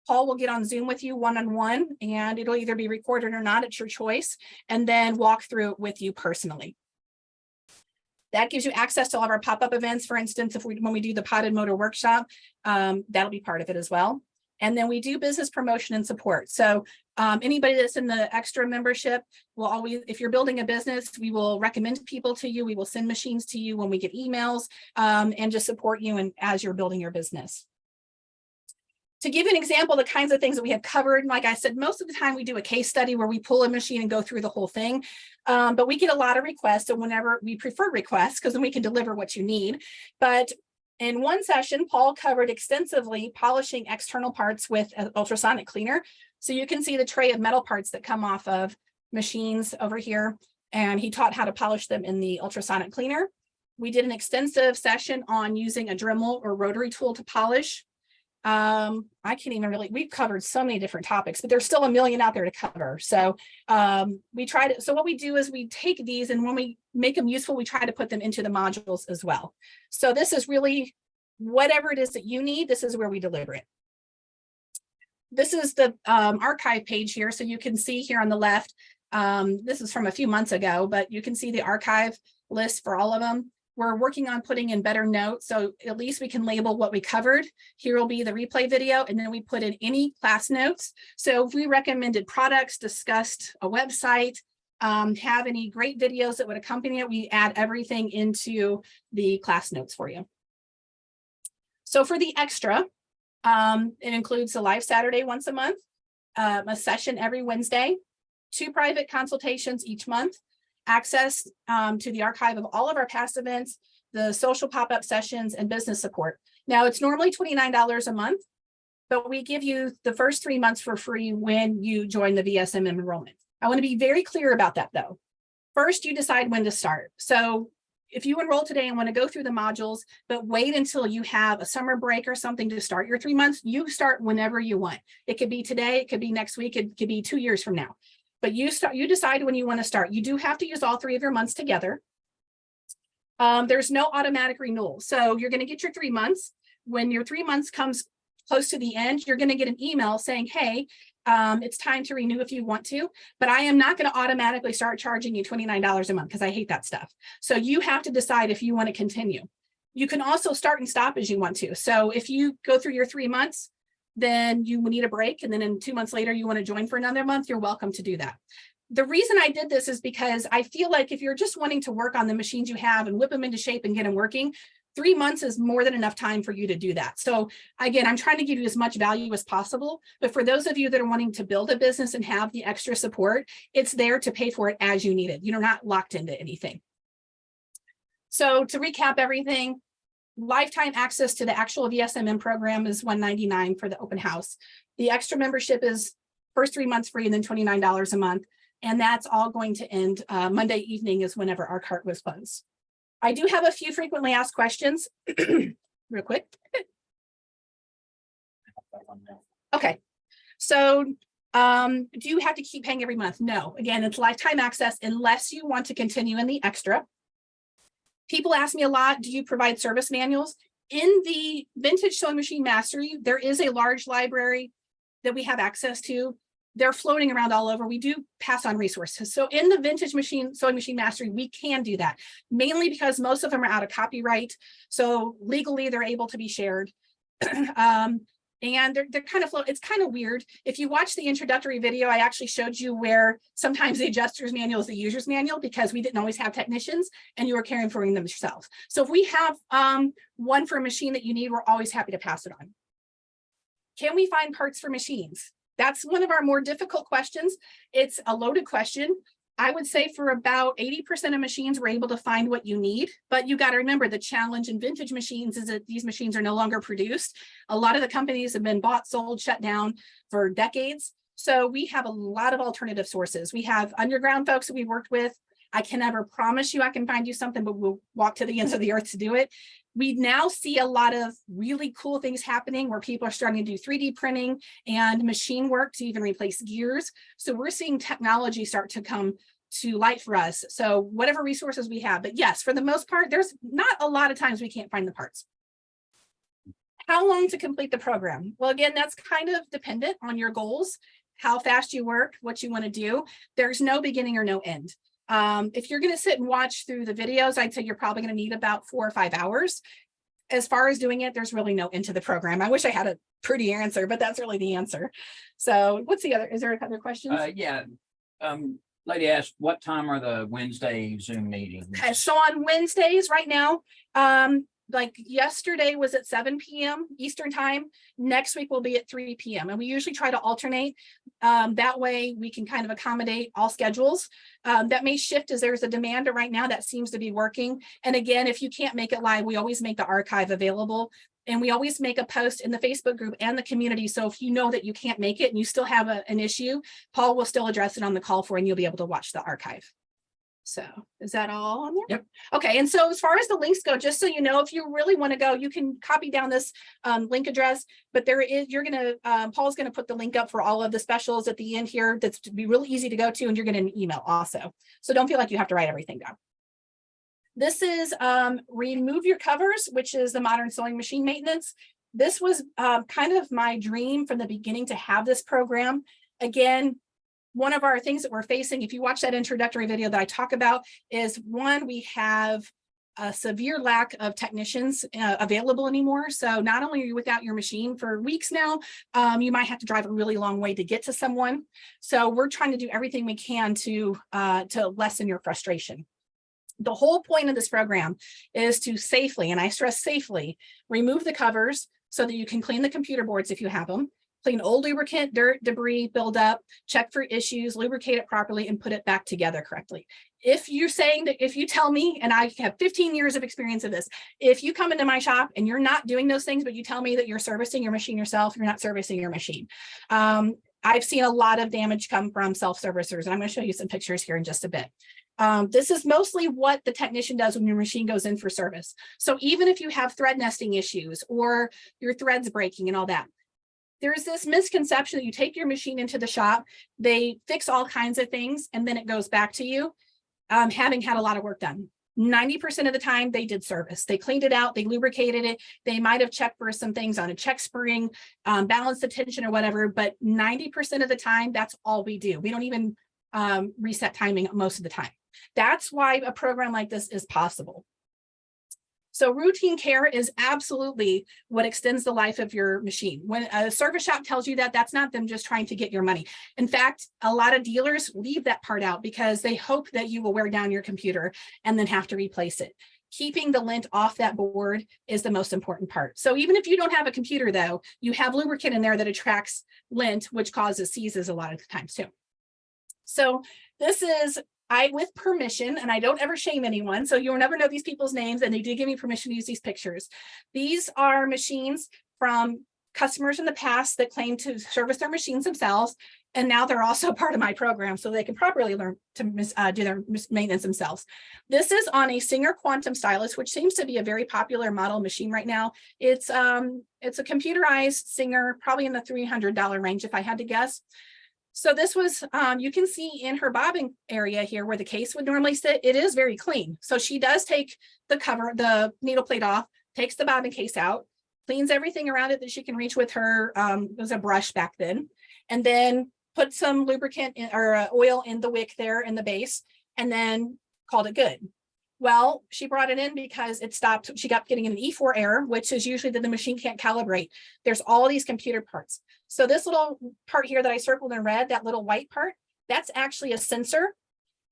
Paul will get on Zoom with you one-on-one, and it'll either be recorded or not, it's your choice, and then walk through it with you personally. That gives you access to all of our pop-up events. For instance, when we do the potted motor workshop, that'll be part of it as well. And then we do business promotion and support. So anybody that's in the extra membership will always, if you're building a business, we will recommend people to you. We will send machines to you when we get emails, and just support you as you're building your business. To give you an example, the kinds of things that we have covered, like I said, most of the time we do a case study where we pull a machine and go through the whole thing. But we get a lot of requests, and whenever we prefer requests, because then we can deliver what you need. But in one session, Paul covered extensively polishing external parts with an ultrasonic cleaner. So you can see the tray of metal parts that come off of machines over here. And he taught how to polish them in the ultrasonic cleaner. We did an extensive session on using a Dremel or rotary tool to polish. I can't even really, we've covered so many different topics, but there's still a million out there to cover. So we tried it. So what we do is we take these, and when we make them useful, we try to put them into the modules as well. So this is really whatever it is that you need, this is where we deliver it. This is the archive page here. So you can see here on the left, this is from a few months ago, but you can see the archive list for all of them. We're working on putting in better notes, so at least we can label what we covered. Here will be the replay video, and then we put in any class notes. So if we recommended products, discussed a website, have any great videos that would accompany it, we add everything into the class notes for you. So for the extra, it includes a live Saturday once a month, a session every Wednesday, 2 private consultations each month, access to the archive of all of our past events, the social pop-up sessions, and business support. Now, it's normally $29 a month, but we give you the first 3 months for free when you join the VSM enrollment. I want to be very clear about that, though. First, you decide when to start. So if you enroll today and want to go through the modules, but wait until you have a summer break or something to start your 3 months, you start whenever you want. It could be today, it could be next week, it could be 2 years from now. But you decide when you want to start. You do have to use all 3 of your months together. There's no automatic renewal. So you're going to get your 3 months. When your 3 months comes close to the end, you're going to get an email saying, hey, it's time to renew if you want to, but I am not going to automatically start charging you $29 a month because I hate that stuff. So you have to decide if you want to continue. You can also start and stop as you want to. So if you go through your 3 months, then you need a break, and then in 2 months later, you want to join for another month, you're welcome to do that. The reason I did this is because I feel like if you're just wanting to work on the machines you have and whip them into shape and get them working, 3 months is more than enough time for you to do that. So again, I'm trying to give you as much value as possible, but for those of you that are wanting to build a business and have the extra support, it's there to pay for it as you need it. You're not locked into anything. So to recap everything, lifetime access to the actual VSMM program is $199 for the open house. The extra membership is first 3 months free and then $29 a month. And that's all going to end Monday evening is whenever our cart was closed. I do have a few frequently asked questions real quick. Okay, so do you have to keep paying every month? No, again, it's lifetime access unless you want to continue in the extra. People ask me a lot, do you provide service manuals? In the Vintage Sewing Machine Mastery, there is a large library that we have access to. They're floating around all over. We do pass on resources. So in the Vintage Sewing Machine Mastery, we can do that, mainly because most of them are out of copyright. So legally, they're able to be shared. And they're kind of, it's kind of weird. If you watch the introductory video, I actually showed you where sometimes the adjuster's manual is the user's manual because we didn't always have technicians and you were caring for them yourself. So if we have one for a machine that you need, we're always happy to pass it on. Can we find parts for machines? That's one of our more difficult questions. It's a loaded question. I would say for about 80% of machines, we're able to find what you need, but you got to remember the challenge in vintage machines is that these machines are no longer produced. A lot of the companies have been bought, sold, shut down for decades. So we have a lot of alternative sources. We have underground folks that we worked with. I can never promise you I can find you something, but we'll walk to the ends of the earth to do it. We now see a lot of really cool things happening where people are starting to do 3D printing and machine work to even replace gears. So we're seeing technology start to come to light for us. So whatever resources we have, but yes, for the most part, there's not a lot of times we can't find the parts. How long to complete the program? Well, again, that's kind of dependent on your goals, how fast you work, what you want to do. There's no beginning or no end. If you're going to sit and watch through the videos, I'd say you're probably going to need about 4 or 5 hours. as far as doing it, there's really no into the program. I wish I had a pretty answer, but that's really the answer. So what's the other, is there other questions? Yeah. Lady asked, what time are the Wednesday Zoom meetings? Okay, so on Wednesdays right now, like yesterday was at 7 p.m. Eastern time. Next week will be at 3 p.m. And we usually try to alternate. That way we can kind of accommodate all schedules. That may shift as there's a demand right now that seems to be working. And again, if you can't make it live, we always make the archive available. And we always make a post in the Facebook group and the community. So if you know that you can't make it and you still have an issue, Paul will still address it on the call for, and you'll be able to watch the archive. So is that all on there? Yep. Okay. And so as far as the links go, just so you know, if you really want to go, you can copy down this link address, but there is, Paul's going to put the link up for all of the specials at the end here. That's to be really easy to go to, and you're getting an email also. So don't feel like you have to write everything down. This is remove your covers, which is the modern sewing machine maintenance. This was kind of my dream from the beginning to have this program. Again, one of our things that we're facing, if you watch that introductory video that I talk about, is one, we have a severe lack of technicians available anymore. So not only are you without your machine for weeks now, you might have to drive a really long way to get to someone. So we're trying to do everything we can to lessen your frustration. The whole point of this program is to safely, and I stress safely, remove the covers so that you can clean the computer boards if you have them, clean old lubricant, dirt, debris, build up, check for issues, lubricate it properly, and put it back together correctly. If you're saying that, if you tell me, and I have 15 years of experience of this, if you come into my shop and you're not doing those things, but you tell me that you're servicing your machine yourself, you're not servicing your machine. I've seen a lot of damage come from self-servicers, and I'm going to show you some pictures here in just a bit. This is mostly what the technician does when your machine goes in for service. So even if you have thread nesting issues or your threads breaking and all that, there's this misconception that you take your machine into the shop, they fix all kinds of things, and then it goes back to you having had a lot of work done. 90% of the time they did service. They cleaned it out, they lubricated it, they might have checked for some things on a check spring, balanced the tension or whatever, but 90% of the time, that's all we do. We don't even reset timing most of the time. That's why a program like this is possible. So routine care is absolutely what extends the life of your machine. When a service shop tells you that, that's not them just trying to get your money. In fact, a lot of dealers leave that part out because they hope that you will wear down your computer and then have to replace it. Keeping the lint off that board is the most important part. So even if you don't have a computer though, you have lubricant in there that attracts lint, which causes seizes a lot of times too. So this is with permission, and I don't ever shame anyone, so you'll never know these people's names, and they did give me permission to use these pictures. These are machines from customers in the past that claim to service their machines themselves, and now they're also part of my program, so they can properly learn to do their maintenance themselves. This is on a Singer Quantum Stylus, which seems to be a very popular model machine right now. It's a computerized Singer, probably in the $300 range if I had to guess. So this was, you can see in her bobbin area here where the case would normally sit, it is very clean. So she does take the cover, the needle plate off, takes the bobbin case out, cleans everything around it that she can reach with her, it was a brush back then, and then put some lubricant or oil in the wick there in the base, and then called it good. Well, she brought it in because it stopped. She got getting an E4 error, which is usually that the machine can't calibrate. There's all these computer parts. So this little part here that I circled in red, that little white part, that's actually a sensor.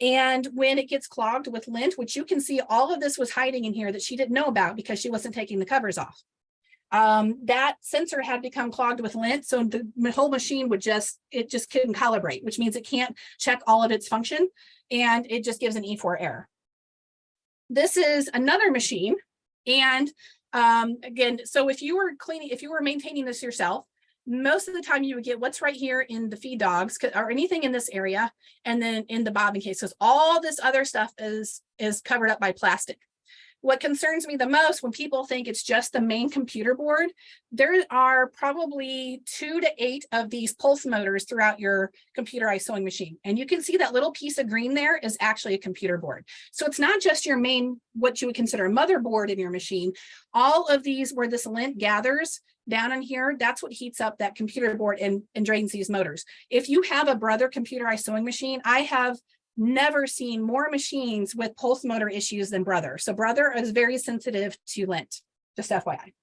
And when it gets clogged with lint, which you can see all of this was hiding in here that she didn't know about because she wasn't taking the covers off. That sensor had become clogged with lint. So the whole machine would it just couldn't calibrate, which means it can't check all of its function. And it just gives an E4 error. This is another machine. And again, so if you were maintaining this yourself, most of the time you would get what's right here in the feed dogs or anything in this area, and then in the bobbin case, because all this other stuff is covered up by plastic. What concerns me the most when people think it's just the main computer board, there are probably 2 to 8 of these pulse motors throughout your computerized sewing machine. And you can see that little piece of green there is actually a computer board. So it's not just your main, what you would consider a motherboard in your machine. All of these where this lint gathers down in here, that's what heats up that computer board and drains these motors. If you have a Brother computerized sewing machine, I have never seen more machines with pulse motor issues than Brother. So Brother is very sensitive to lint. just FYI.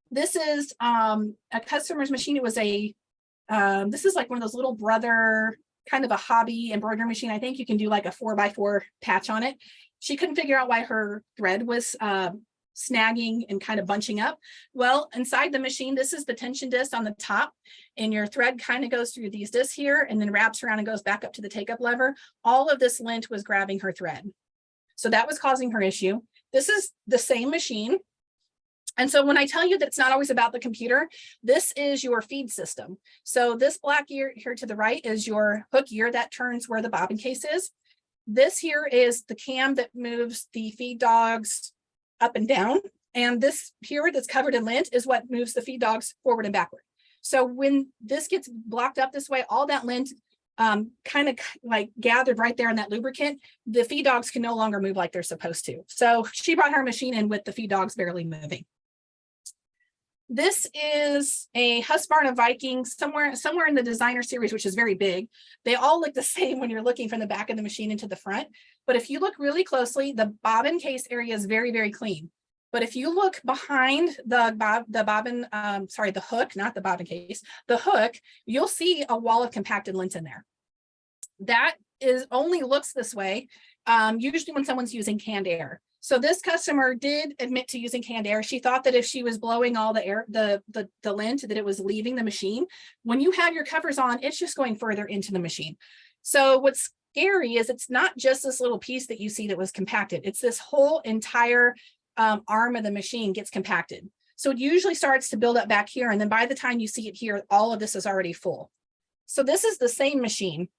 This is a customer's machine. It was this is like one of those little brother, kind of a hobby embroidery machine. I think you can do like a 4x4 patch on it. She couldn't figure out why her thread was snagging and kind of bunching up. Well, inside the machine, this is the tension disc on the top, and your thread kind of goes through these discs here and then wraps around and goes back up to the take-up lever. All of this lint was grabbing her thread. So that was causing her issue. This is the same machine. And so when I tell you that it's not always about the computer, this is your feed system. So this black gear here to the right is your hook gear that turns where the bobbin case is. This here is the cam that moves the feed dogs up and down. And this here that's covered in lint is what moves the feed dogs forward and backward. So when this gets blocked up this way, all that lint kind of like gathered right there in that lubricant, the feed dogs can no longer move like they're supposed to. So she brought her machine in with the feed dogs barely moving. This is a Husqvarna Viking, somewhere in the designer series, which is very big. They all look the same when you're looking from the back of the machine into the front. But if you look really closely, the bobbin case area is very, very clean. But if you look behind the hook, not the bobbin case, the hook, you'll see a wall of compacted lint in there. That only looks this way, usually when someone's using canned air. So this customer did admit to using canned air. She thought that if she was blowing all the air, the lint, that it was leaving the machine. When you have your covers on, it's just going further into the machine. So what's scary is it's not just this little piece that you see that was compacted. It's this whole entire arm of the machine gets compacted. So it usually starts to build up back here. And then by the time you see it here, all of this is already full. So this is the same machine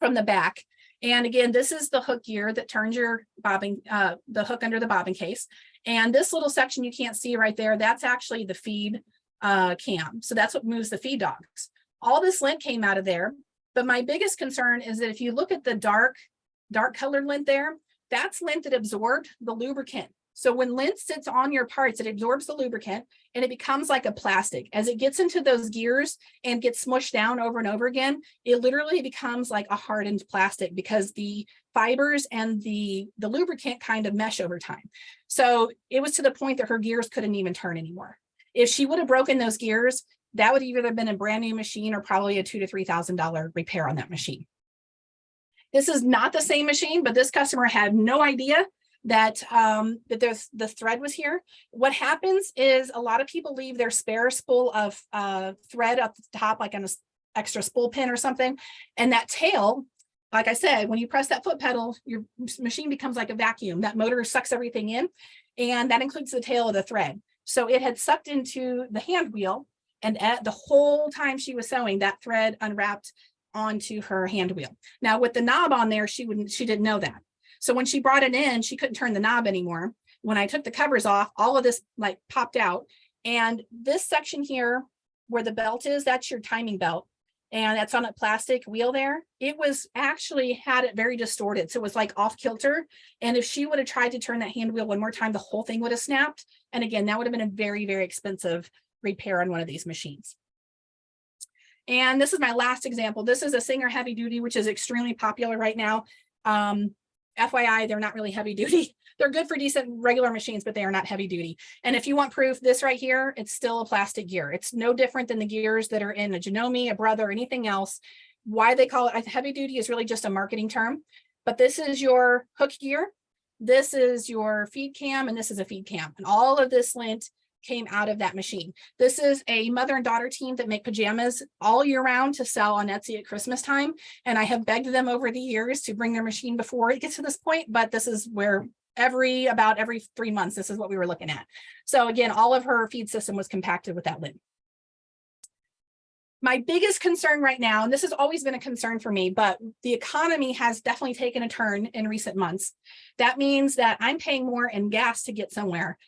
from the back. And again, this is the hook gear that turns your bobbin, the hook under the bobbin case. And this little section you can't see right there, that's actually the feed cam. So that's what moves the feed dogs. All this lint came out of there. But my biggest concern is that if you look at the dark colored lint there, that's lint that absorbed the lubricant. So when lint sits on your parts, it absorbs the lubricant and it becomes like a plastic. As it gets into those gears and gets smushed down over and over again, it literally becomes like a hardened plastic because the fibers and the lubricant kind of mesh over time. So it was to the point that her gears couldn't even turn anymore. If she would have broken those gears, that would either have been a brand new machine or probably a $2,000 to $3,000 repair on that machine. This is not the same machine, but this customer had no idea that the thread was here. What happens is a lot of people leave their spare spool of thread up the top, like on an extra spool pin or something. And that tail, like I said, when you press that foot pedal, your machine becomes like a vacuum. That motor sucks everything in, and that includes the tail of the thread. So it had sucked into the hand wheel, and at the whole time she was sewing, that thread unwrapped onto her hand wheel. Now with the knob on there, she didn't know that. So when she brought it in, she couldn't turn the knob anymore. When I took the covers off, all of this like popped out. And this section here where the belt is, that's your timing belt. And that's on a plastic wheel there. It was actually had it very distorted. So it was like off kilter. And if she would have tried to turn that hand wheel one more time, the whole thing would have snapped. And again, that would have been a very, very expensive repair on one of these machines. And this is my last example. This is a Singer heavy duty, which is extremely popular right now. FYI, they're not really heavy duty. They're good for decent regular machines, but they are not heavy duty. And if you want proof, this right here, it's still a plastic gear. It's no different than the gears that are in a Janome, a Brother, or anything else. Why they call it heavy duty is really just a marketing term. But this is your hook gear. This is your feed cam, and this is a feed cam. And all of this lint came out of that machine. This is a mother and daughter team that make pajamas all year round to sell on Etsy at Christmas time. And I have begged them over the years to bring their machine before it gets to this point, but this is where about every 3 months, this is what we were looking at. So again, all of her feed system was compacted with that lint. My biggest concern right now, and this has always been a concern for me, but the economy has definitely taken a turn in recent months. That means that I'm paying more in gas to get somewhere.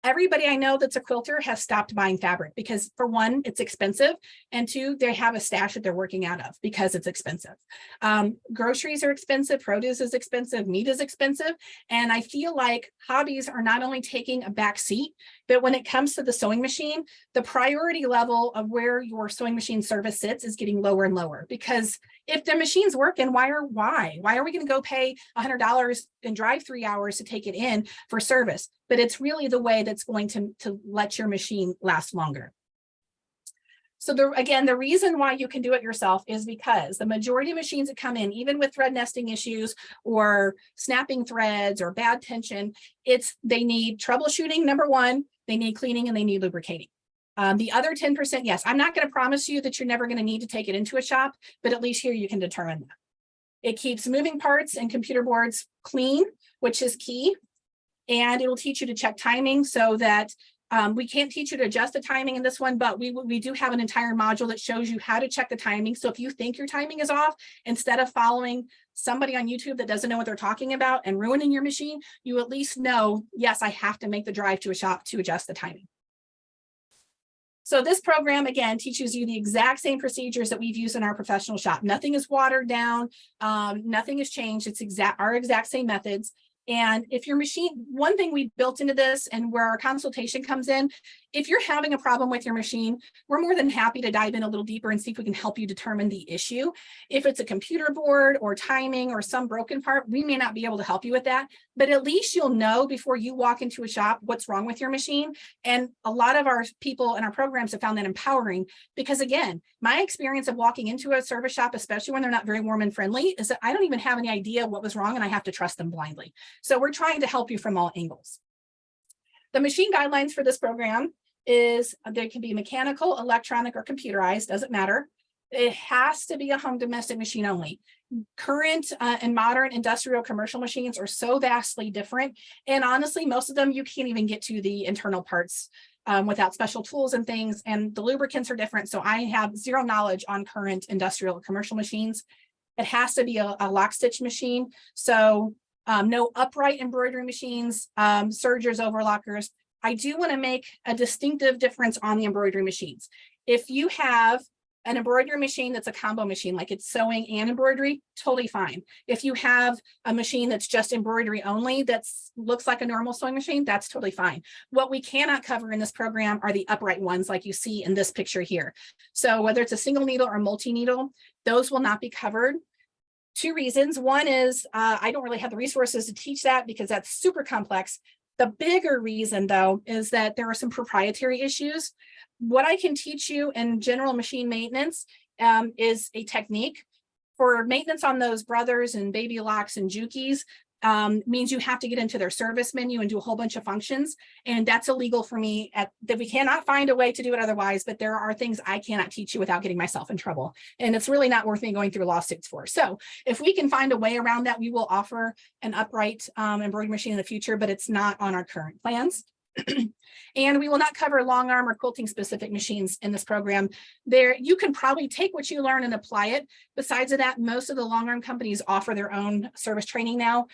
Everybody I know that's a quilter has stopped buying fabric because, for one, it's expensive, and two, they have a stash that they're working out of because it's expensive. Groceries are expensive, produce is expensive, meat is expensive, and I feel like hobbies are not only taking a back seat, but when it comes to the sewing machine, the priority level of where your sewing machine service sits is getting lower and lower, because if the machine's working, why are we going to go pay $100 and drive 3 hours to take it in for service? But it's really the way that's going to let your machine last longer. So the reason why you can do it yourself is because the majority of machines that come in, even with thread nesting issues or snapping threads or bad tension, they need troubleshooting, number one, they need cleaning, and they need lubricating. The other 10%, yes, I'm not going to promise you that you're never going to need to take it into a shop, but at least here you can determine that. It keeps moving parts and computer boards clean, which is key. And it will teach you to check timing, so that we can't teach you to adjust the timing in this one, but we do have an entire module that shows you how to check the timing. So if you think your timing is off, instead of following somebody on YouTube that doesn't know what they're talking about and ruining your machine, you at least know, yes, I have to make the drive to a shop to adjust the timing. So this program, again, teaches you the exact same procedures that we've used in our professional shop. Nothing is watered down. Nothing has changed. It's our exact same methods. And if your machine, one thing we built into this and where our consultation comes in, if you're having a problem with your machine, we're more than happy to dive in a little deeper and see if we can help you determine the issue. If it's a computer board or timing or some broken part, we may not be able to help you with that, but at least you'll know before you walk into a shop what's wrong with your machine. And a lot of our people in our programs have found that empowering, because again, my experience of walking into a service shop, especially when they're not very warm and friendly, is that I don't even have any idea what was wrong and I have to trust them blindly. So we're trying to help you from all angles. The machine guidelines for this program is they can be mechanical, electronic, or computerized, doesn't matter. It has to be a home domestic machine only. Current and modern industrial commercial machines are so vastly different. And honestly, most of them, you can't even get to the internal parts without special tools and things. And the lubricants are different. So I have zero knowledge on current industrial commercial machines. It has to be a lock stitch machine. So no upright embroidery machines, sergers, overlockers. I do want to make a distinctive difference on the embroidery machines. If you have an embroidery machine that's a combo machine, like it's sewing and embroidery, totally fine. If you have a machine that's just embroidery only, that looks like a normal sewing machine, that's totally fine. What we cannot cover in this program are the upright ones like you see in this picture here. So whether it's a single needle or multi-needle, those will not be covered. Two reasons. One is I don't really have the resources to teach that because that's super complex. The bigger reason, though, is that there are some proprietary issues. What I can teach you in general machine maintenance is a technique. For maintenance on those Brothers and Baby Locks and Jukies, means you have to get into their service menu and do a whole bunch of functions. And that's illegal for me that we cannot find a way to do it otherwise, but there are things I cannot teach you without getting myself in trouble. And it's really not worth me going through lawsuits for. So if we can find a way around that, we will offer an upright embroidery machine in the future, but it's not on our current plans. And we will not cover long arm or quilting specific machines in this program. You can probably take what you learn and apply it. Besides that, most of the long arm companies offer their own service training now.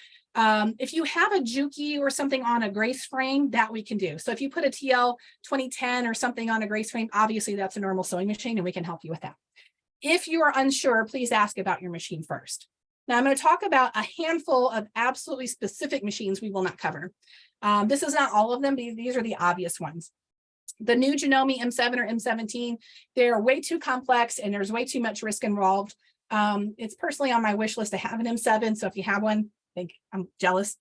If you have a Juki or something on a Grace frame, that we can do. So if you put a TL 2010 or something on a Grace frame, obviously that's a normal sewing machine and we can help you with that. If you are unsure, please ask about your machine first. Now I'm going to talk about a handful of absolutely specific machines we will not cover. This is not all of them, but these are the obvious ones. The new Janome M7 or M17, they're way too complex and there's way too much risk involved. It's personally on my wish list to have an M7, so if you have one, I think I'm jealous.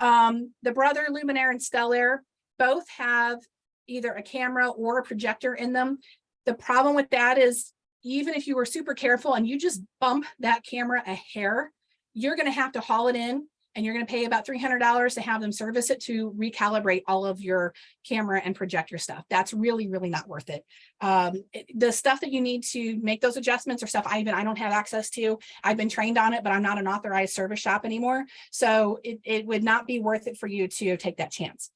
The Brother Luminaire and Stellaire both have either a camera or a projector in them. The problem with that is even if you were super careful and you just bump that camera a hair, you're going to have to haul it in and you're going to pay about $300 to have them service it to recalibrate all of your camera and projector stuff. That's really, really not worth it. The stuff that you need to make those adjustments are stuff I don't have access to. I've been trained on it, but I'm not an authorized service shop anymore. So it would not be worth it for you to take that chance.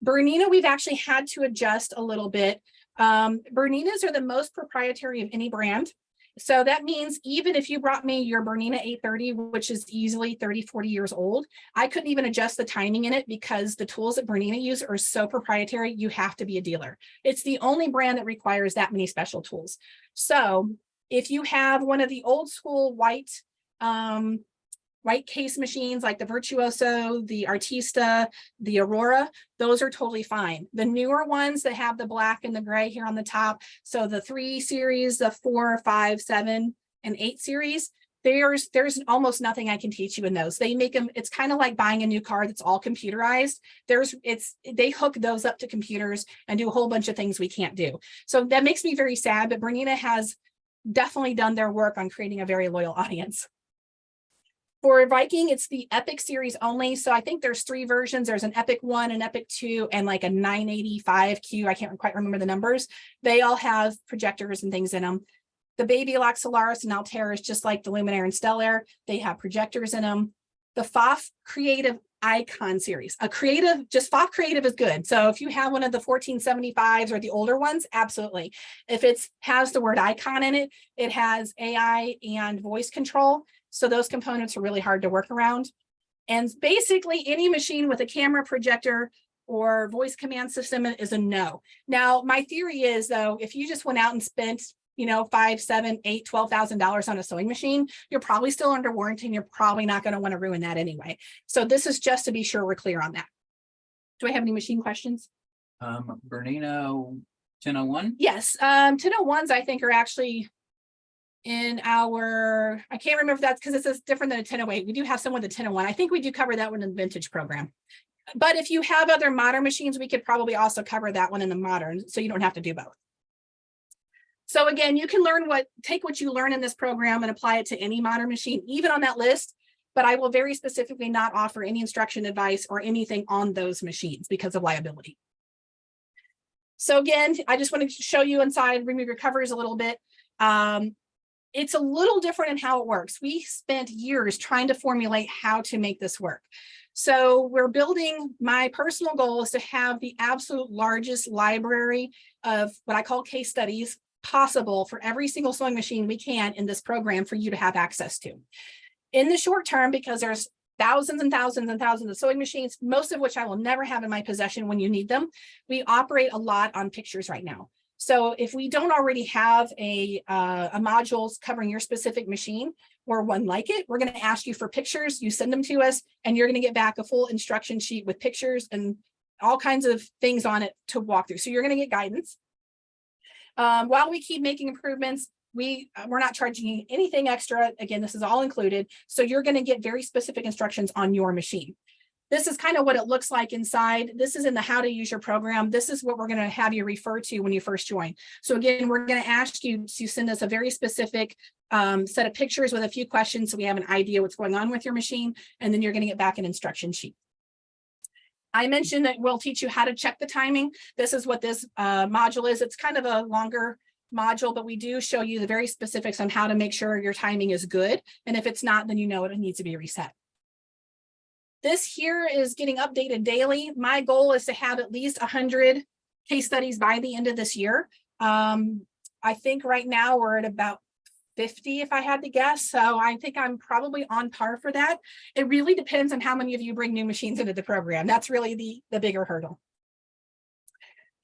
Bernina, we've actually had to adjust a little bit. Berninas are the most proprietary of any brand. So that means even if you brought me your Bernina 830, which is easily 30, 40 years old, I couldn't even adjust the timing in it because the tools that Bernina use are so proprietary, you have to be a dealer. It's the only brand that requires that many special tools. So if you have one of the old school white case machines like the Virtuoso, the Artista, the Aurora, those are totally fine. The newer ones that have the black and the gray here on the top, so the 3 series, the 4, 5, 7, and 8 series, there's almost nothing I can teach you in those. They make them, it's kind of like buying a new car that's all computerized. They hook those up to computers and do a whole bunch of things we can't do. So that makes me very sad, but Bernina has definitely done their work on creating a very loyal audience. For Viking, it's the Epic series only. So I think there's 3 versions. There's an Epic 1, an Epic 2, and like a 985Q. I can't quite remember the numbers. They all have projectors and things in them. The Babylock Solaris and Altair is just like the Luminaire and Stellaire. They have projectors in them. The Pfaff Creative Icon series. Pfaff Creative is good. So if you have one of the 1475s or the older ones, absolutely. If it has the word icon in it, it has AI and voice control. So those components are really hard to work around. And basically any machine with a camera, projector, or voice command system is a no. Now, my theory is though, if you just went out and spent, $5, $7, $8, $12,000 on a sewing machine, you're probably still under warranty and you're probably not going to want to ruin that anyway. So this is just to be sure we're clear on that. Do I have any machine questions? Bernina 1001? Yes, 1001s I think are actually in our, I can't remember if that's because it's different than a 1008. We do have some with a 1001. I think we do cover that one in the vintage program. But if you have other modern machines, we could probably also cover that one in the modern, so you don't have to do both. So again, you can take what you learn in this program and apply it to any modern machine, even on that list, but I will very specifically not offer any instruction advice or anything on those machines because of liability. So again, I just wanted to show you inside, remove your covers a little bit. It's a little different in how it works. We spent years trying to formulate how to make this work. So we're building, my personal goal is to have the absolute largest library of what I call case studies possible for every single sewing machine we can in this program for you to have access to. In the short term, because there's thousands and thousands and thousands of sewing machines, most of which I will never have in my possession when you need them, we operate a lot on pictures right now. So if we don't already have a modules covering your specific machine or one like it, we're going to ask you for pictures. You send them to us and you're going to get back a full instruction sheet with pictures and all kinds of things on it to walk through. So you're going to get guidance. While we keep making improvements, we're not charging you anything extra. Again, this is all included. So you're going to get very specific instructions on your machine. This is kind of what it looks like inside. This is in the how to use your program. This is what we're going to have you refer to when you first join. So again, we're going to ask you to send us a very specific set of pictures with a few questions so we have an idea what's going on with your machine, and then you're going to get back an instruction sheet. I mentioned that we'll teach you how to check the timing. This is what this module is. It's kind of a longer module, but we do show you the very specifics on how to make sure your timing is good. And if it's not, then you know it needs to be reset. This here is getting updated daily. My goal is to have at least 100 case studies by the end of this year. I think right now we're at about 50 if I had to guess. So I think I'm probably on par for that. It really depends on how many of you bring new machines into the program. That's really the bigger hurdle.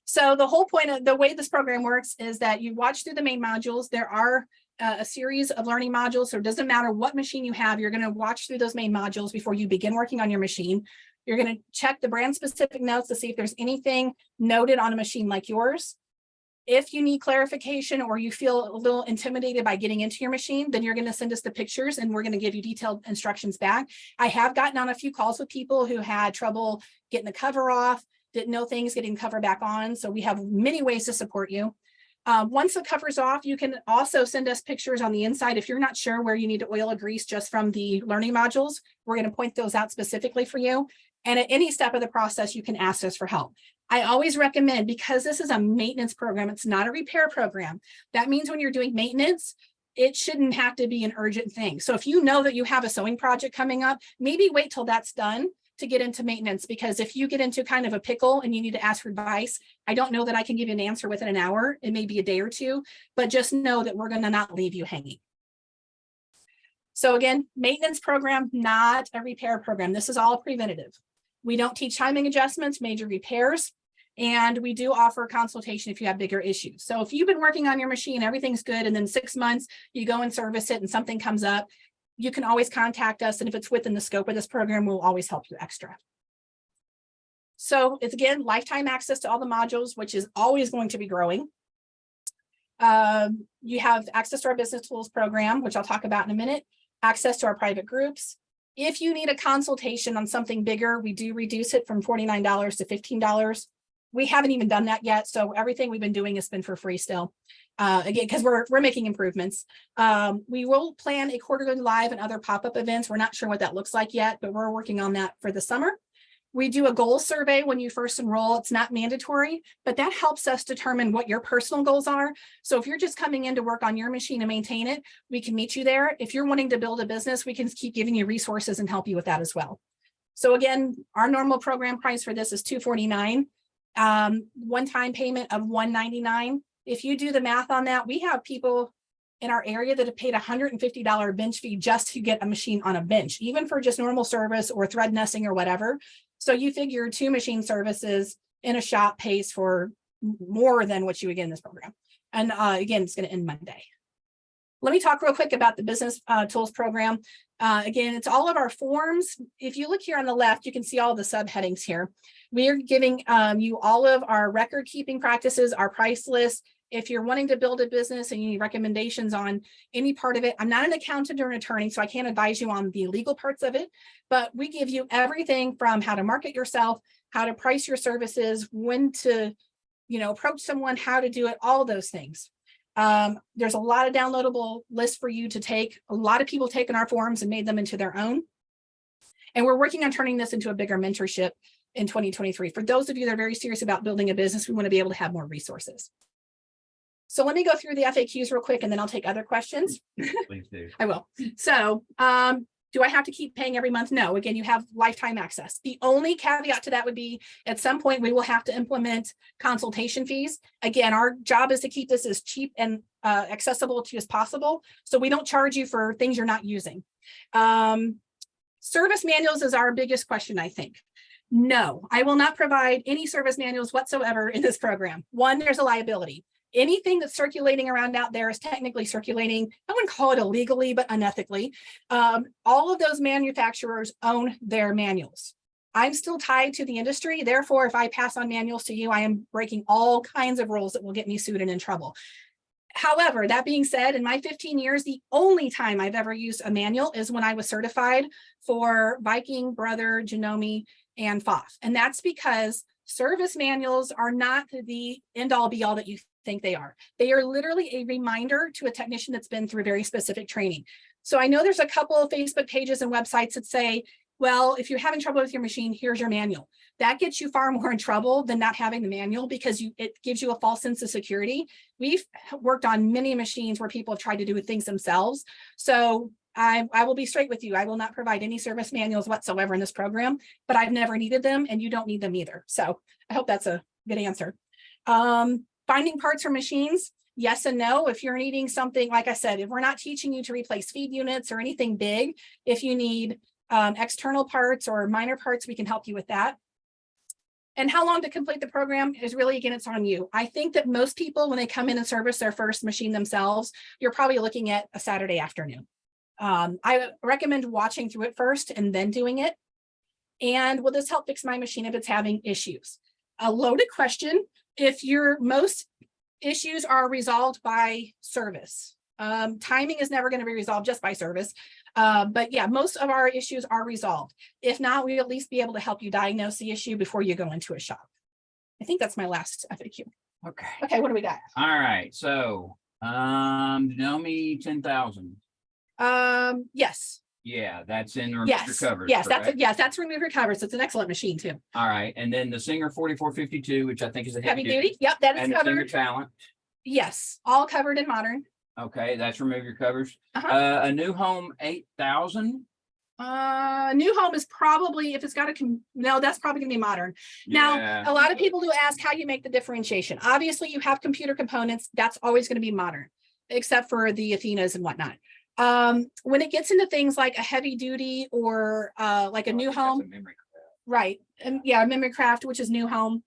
So the whole point of the way this program works is that you watch through the main modules. There are a series of learning modules. So it doesn't matter what machine you have, you're going to watch through those main modules before you begin working on your machine. You're going to check the brand specific notes to see if there's anything noted on a machine like yours. If you need clarification or you feel a little intimidated by getting into your machine, then you're going to send us the pictures and we're going to give you detailed instructions back. I have gotten on a few calls with people who had trouble getting the cover off, didn't know things, getting cover back on. So we have many ways to support you. Once the cover's off, you can also send us pictures on the inside. If you're not sure where you need to oil or grease just from the learning modules, we're going to point those out specifically for you. And at any step of the process, you can ask us for help. I always recommend, because this is a maintenance program, it's not a repair program. That means when you're doing maintenance, it shouldn't have to be an urgent thing. So if you know that you have a sewing project coming up, maybe wait till that's done to get into maintenance, because if you get into kind of a pickle and you need to ask for advice, I don't know that I can give you an answer within an hour. It may be a day or two, but just know that we're going to not leave you hanging. So again, maintenance program, not a repair program. This is all preventative. We don't teach timing adjustments, major repairs, and we do offer consultation if you have bigger issues. So if you've been working on your machine, everything's good, and then 6 months you go and service it and something comes up, you can always contact us. And if it's within the scope of this program, we'll always help you extra. So it's again, lifetime access to all the modules, which is always going to be growing. You have access to our business tools program, which I'll talk about in a minute, access to our private groups. If you need a consultation on something bigger, we do reduce it from $49 to $15. We haven't even done that yet. So everything we've been doing has been for free still. Again, because we're making improvements. We will plan a quarterly live and other pop-up events. We're not sure what that looks like yet, but we're working on that for the summer. We do a goal survey when you first enroll. It's not mandatory, but that helps us determine what your personal goals are. So if you're just coming in to work on your machine and maintain it, we can meet you there. If you're wanting to build a business, we can keep giving you resources and help you with that as well. So again, our normal program price for this is $249. One-time payment of $199. If you do the math on that, we have people in our area that have paid $150 bench fee just to get a machine on a bench, even for just normal service or thread nesting or whatever. So you figure 2 machine services in a shop pays for more than what you would get in this program. And again, it's going to end Monday. Let me talk real quick about the business tools program. Again, it's all of our forms. If you look here on the left, you can see all the subheadings here. We are giving you all of our record keeping practices, our price list. If you're wanting to build a business and you need recommendations on any part of it, I'm not an accountant or an attorney, so I can't advise you on the legal parts of it, but we give you everything from how to market yourself, how to price your services, when to, approach someone, how to do it, all those things. There's a lot of downloadable lists for you to take. A lot of people taken our forms and made them into their own. And we're working on turning this into a bigger mentorship in 2023. For those of you that are very serious about building a business, we want to be able to have more resources. So let me go through the FAQs real quick, and then I'll take other questions. Please do. I will. So do I have to keep paying every month? No. Again, you have lifetime access. The only caveat to that would be at some point we will have to implement consultation fees. Again, our job is to keep this as cheap and accessible to you as possible. So we don't charge you for things you're not using. Service manuals is our biggest question, I think. No, I will not provide any service manuals whatsoever in this program. One, there's a liability. Anything that's circulating around out there is technically circulating. I wouldn't call it illegally, but unethically. All of those manufacturers own their manuals. I'm still tied to the industry. Therefore, if I pass on manuals to you, I am breaking all kinds of rules that will get me sued and in trouble. However, that being said, in my 15 years, the only time I've ever used a manual is when I was certified for Viking, Brother, Janome, and Pfaff. And that's because service manuals are not the end all be all that you think they are. They are literally a reminder to a technician that's been through very specific training. So I know there's a couple of Facebook pages and websites that say, well, if you're having trouble with your machine, here's your manual. That gets you far more in trouble than not having the manual, because it gives you a false sense of security. We've worked on many machines where people have tried to do things themselves. So I will be straight with you. I will not provide any service manuals whatsoever in this program, but I've never needed them, and you don't need them either. So I hope that's a good answer. Finding parts for machines, yes and no. If you're needing something, like I said, if we're not teaching you to replace feed units or anything big, if you need external parts or minor parts, we can help you with that. And how long to complete the program is really, again, it's on you. I think that most people, when they come in and service their first machine themselves, you're probably looking at a Saturday afternoon. I recommend watching through it first and then doing it. And will this help fix my machine if it's having issues? A loaded question. If your most issues are resolved by service, timing is never going to be resolved just by service. But yeah, most of our issues are resolved. If not, we'll at least be able to help you diagnose the issue before you go into a shop. I think that's my last FAQ. Okay. Okay, what do we got? All right. So, Janome 10,000. Yes. Yeah, that's in remove Yes. your covers. Yes, correct? that's remove your covers. It's an excellent machine too. All right. And then the Singer 4452, which I think is a Heavy duty. Yep, that is and the Singer covered. Talent. Yes, all covered in modern. Okay, that's remove your covers. Uh-huh. A New Home 8,000. New home is probably, if it's got no, that's probably gonna be modern. Now, Yeah. a lot of people do ask how you make the differentiation. Obviously, you have computer components, that's always gonna be modern, except for the Athenas and whatnot. When it gets into things like a heavy duty or like a new That's a home, memory craft. right? And yeah, memory craft, which is new home.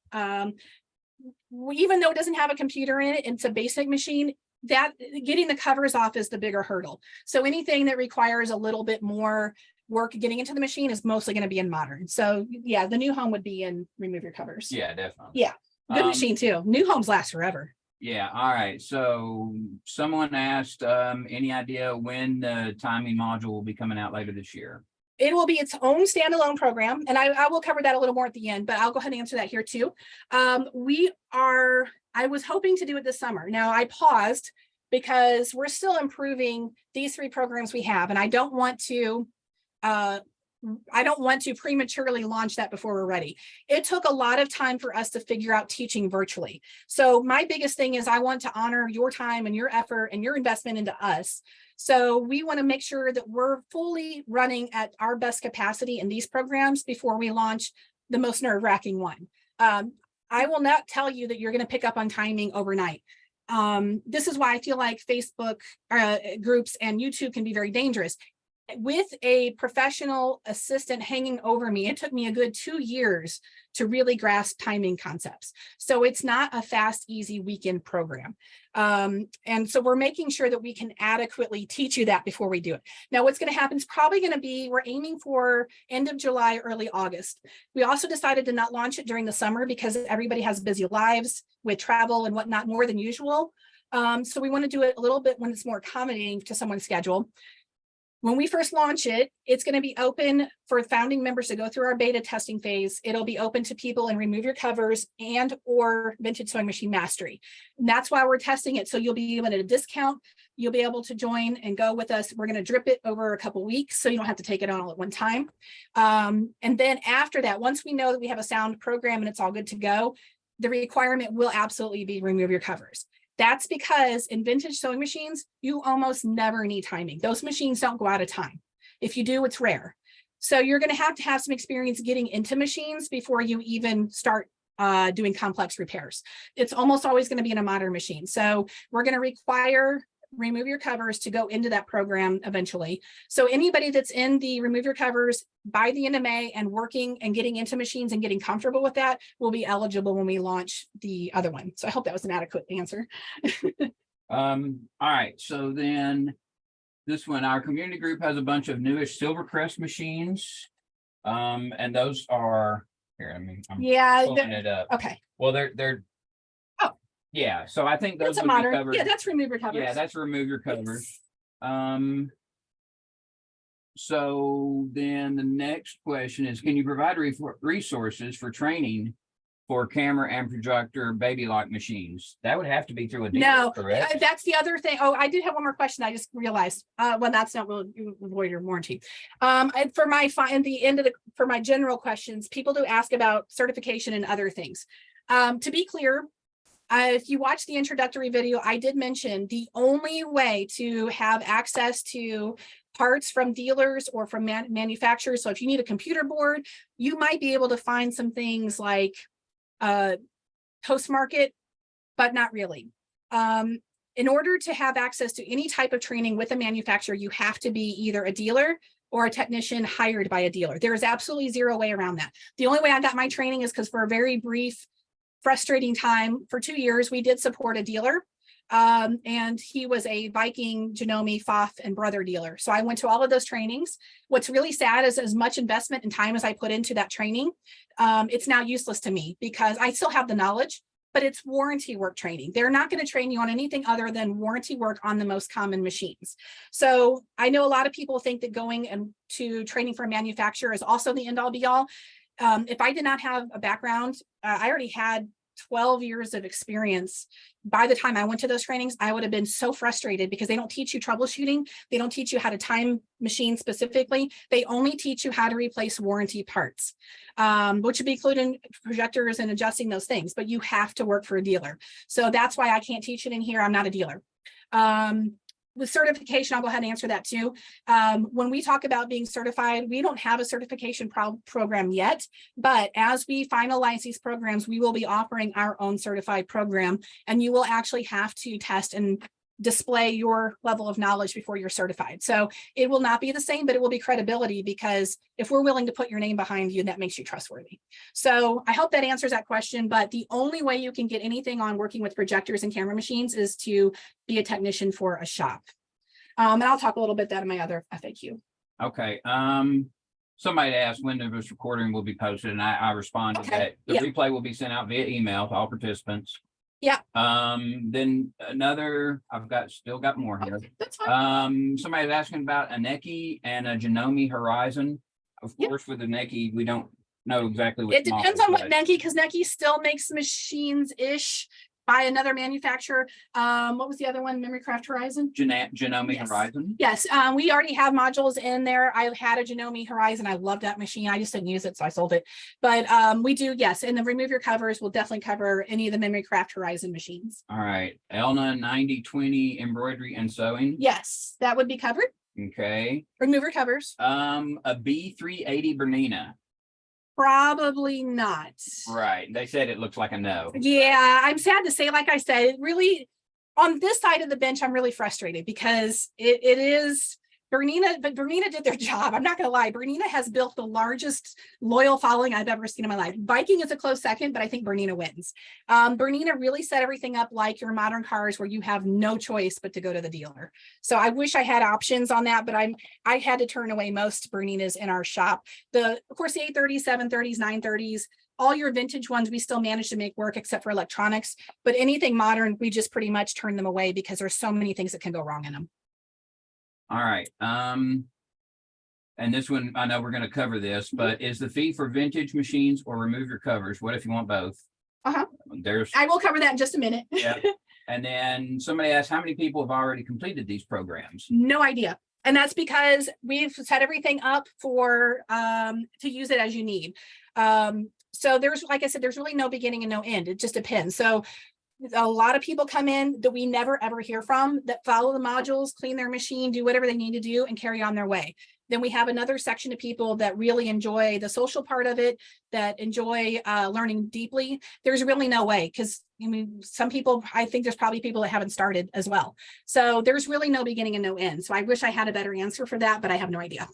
Even though it doesn't have a computer in it, it's a basic machine. That getting the covers off is the bigger hurdle. So anything that requires a little bit more work getting into the machine is mostly going to be in modern. So yeah, the new home would be in remove your covers. Yeah, definitely. Yeah, good machine too. New homes last forever. Yeah, all right. So someone asked, any idea when the timing module will be coming out later this year? It will be its own standalone program, and I will cover that a little more at the end, but I'll go ahead and answer that here too. I was hoping to do it this summer. Now I paused because we're still improving these 3 programs we have, and I don't want to prematurely launch that before we're ready. It took a lot of time for us to figure out teaching virtually. So my biggest thing is I want to honor your time and your effort and your investment into us. So we want to make sure that we're fully running at our best capacity in these programs before we launch the most nerve-wracking one. I will not tell you that you're going to pick up on timing overnight. This is why I feel like Facebook groups and YouTube can be very dangerous. With a professional assistant hanging over me, it took me a good 2 years to really grasp timing concepts. So it's not a fast, easy weekend program. And so we're making sure that we can adequately teach you that before we do it. Now, what's going to happen is probably going to be, we're aiming for end of July, early August. We also decided to not launch it during the summer because everybody has busy lives with travel and whatnot more than usual. So we want to do it a little bit when it's more accommodating to someone's schedule. When we first launch it, it's going to be open for founding members to go through our beta testing phase. It'll be open to people in Remove Your Covers and or Vintage Sewing Machine Mastery. And that's why we're testing it. So you'll be given a discount. You'll be able to join and go with us. We're going to drip it over a couple weeks, so you don't have to take it on all at one time. And then after that, once we know that we have a sound program and it's all good to go, the requirement will absolutely be Remove Your Covers. That's because in vintage sewing machines, you almost never need timing. Those machines don't go out of time. If you do, it's rare. So you're going to have some experience getting into machines before you even start doing complex repairs. It's almost always going to be in a modern machine. So we're going to require Remove Your Covers to go into that program eventually. So anybody that's in the Remove Your Covers by the end of May and working and getting into machines and getting comfortable with that will be eligible when we launch the other one. So I hope that was an adequate answer. All right. So then this one, our community group has a bunch of newish Silvercrest machines. And those are here. I mean, I'm pulling it up. Okay. Well, they're yeah, so I think those That's a would be modern. covered. Yeah, that's Remove Your Covers. Yeah, that's Remove Your Covers. Yes. So then the next question is, can you provide resources for training for camera and projector baby lock machines? That would have to be through a dealer, No, correct? that's the other thing. Oh, I did have one more question. I just realized. Well, that's not will avoid your warranty. And for my for my general questions, people do ask about certification and other things. To be clear, if you watch the introductory video, I did mention the only way to have access to parts from dealers or from manufacturers. So if you need a computer board, you might be able to find some things like Postmarket, but not really. In order to have access to any type of training with a manufacturer, you have to be either a dealer or a technician hired by a dealer. There is absolutely zero way around that. The only way I got my training is because for a very brief, frustrating time for 2 years, we did support a dealer. And he was a Viking, Janome, Pfaff, and Brother dealer. So I went to all of those trainings. What's really sad is as much investment and time as I put into that training, it's now useless to me because I still have the knowledge, but it's warranty work training. They're not going to train you on anything other than warranty work on the most common machines. So I know a lot of people think that going to training for a manufacturer is also the end all be all. If I did not have a background, I already had 12 years of experience. By the time I went to those trainings, I would have been so frustrated because they don't teach you troubleshooting. They don't teach you how to time machines specifically. They only teach you how to replace warranty parts, which would be including projectors and adjusting those things, but you have to work for a dealer. So that's why I can't teach it in here. I'm not a dealer. with certification, I'll go ahead and answer that too. When we talk about being certified, we don't have a certification program yet, but as we finalize these programs, we will be offering our own certified program, and you will actually have to test and display your level of knowledge before you're certified. So it will not be the same, but it will be credibility, because if we're willing to put your name behind you, that makes you trustworthy. So I hope that answers that question, but the only way you can get anything on working with projectors and camera machines is to be a technician for a shop. And I'll talk a little bit that in my other FAQ. Okay. Somebody asked when this recording will be posted, and I responded that the replay will be sent out via email to all participants. Yeah. Then another, still got more here. Okay, that's fine. Somebody's asking about a Neki and a Janome Horizon. Of course, with the Neki, we don't know exactly what. It depends on what Neki, because Neki still makes machines-ish by another manufacturer. What was the other one? Memorycraft Horizon? Janome Horizon? Yes, we already have modules in there. I had a Janome Horizon. I love that machine. I just didn't use it, so I sold it. But we do, yes, and the remove your covers will definitely cover any of the Memorycraft Horizon machines. All right, Elna 9020 embroidery and sewing. Yes, that would be covered. Okay. Remove your covers. A B380 Bernina. Probably not. Right. They said it looks like a no. Yeah, I'm sad to say, like I said, it really, on this side of the bench, I'm really frustrated because it is Bernina, but Bernina did their job. I'm not going to lie. Bernina has built the largest loyal following I've ever seen in my life. Viking is a close second, but I think Bernina wins. Bernina really set everything up like your modern cars where you have no choice but to go to the dealer. So I wish I had options on that, but I had to turn away most Berninas in our shop. Of course, the 830s, 730s, 930s, all your vintage ones, we still manage to make work except for electronics, but anything modern, we just pretty much turn them away because there's so many things that can go wrong in them. All right. And this one, I know we're going to cover this, but is the fee for vintage machines or remove your covers? What if you want both? I will cover that in just a minute. Yeah. And then somebody asked, how many people have already completed these programs? No idea. And that's because we've set everything up for to use it as you need. So there's, like I said, there's really no beginning and no end. It just depends. So a lot of people come in that we never ever hear from, that follow the modules, clean their machine, do whatever they need to do, and carry on their way. Then we have another section of people that really enjoy the social part of it, that enjoy learning deeply. There's really no way, because I mean, some people, I think there's probably people that haven't started as well. So there's really no beginning and no end. So I wish I had a better answer for that, but I have no idea.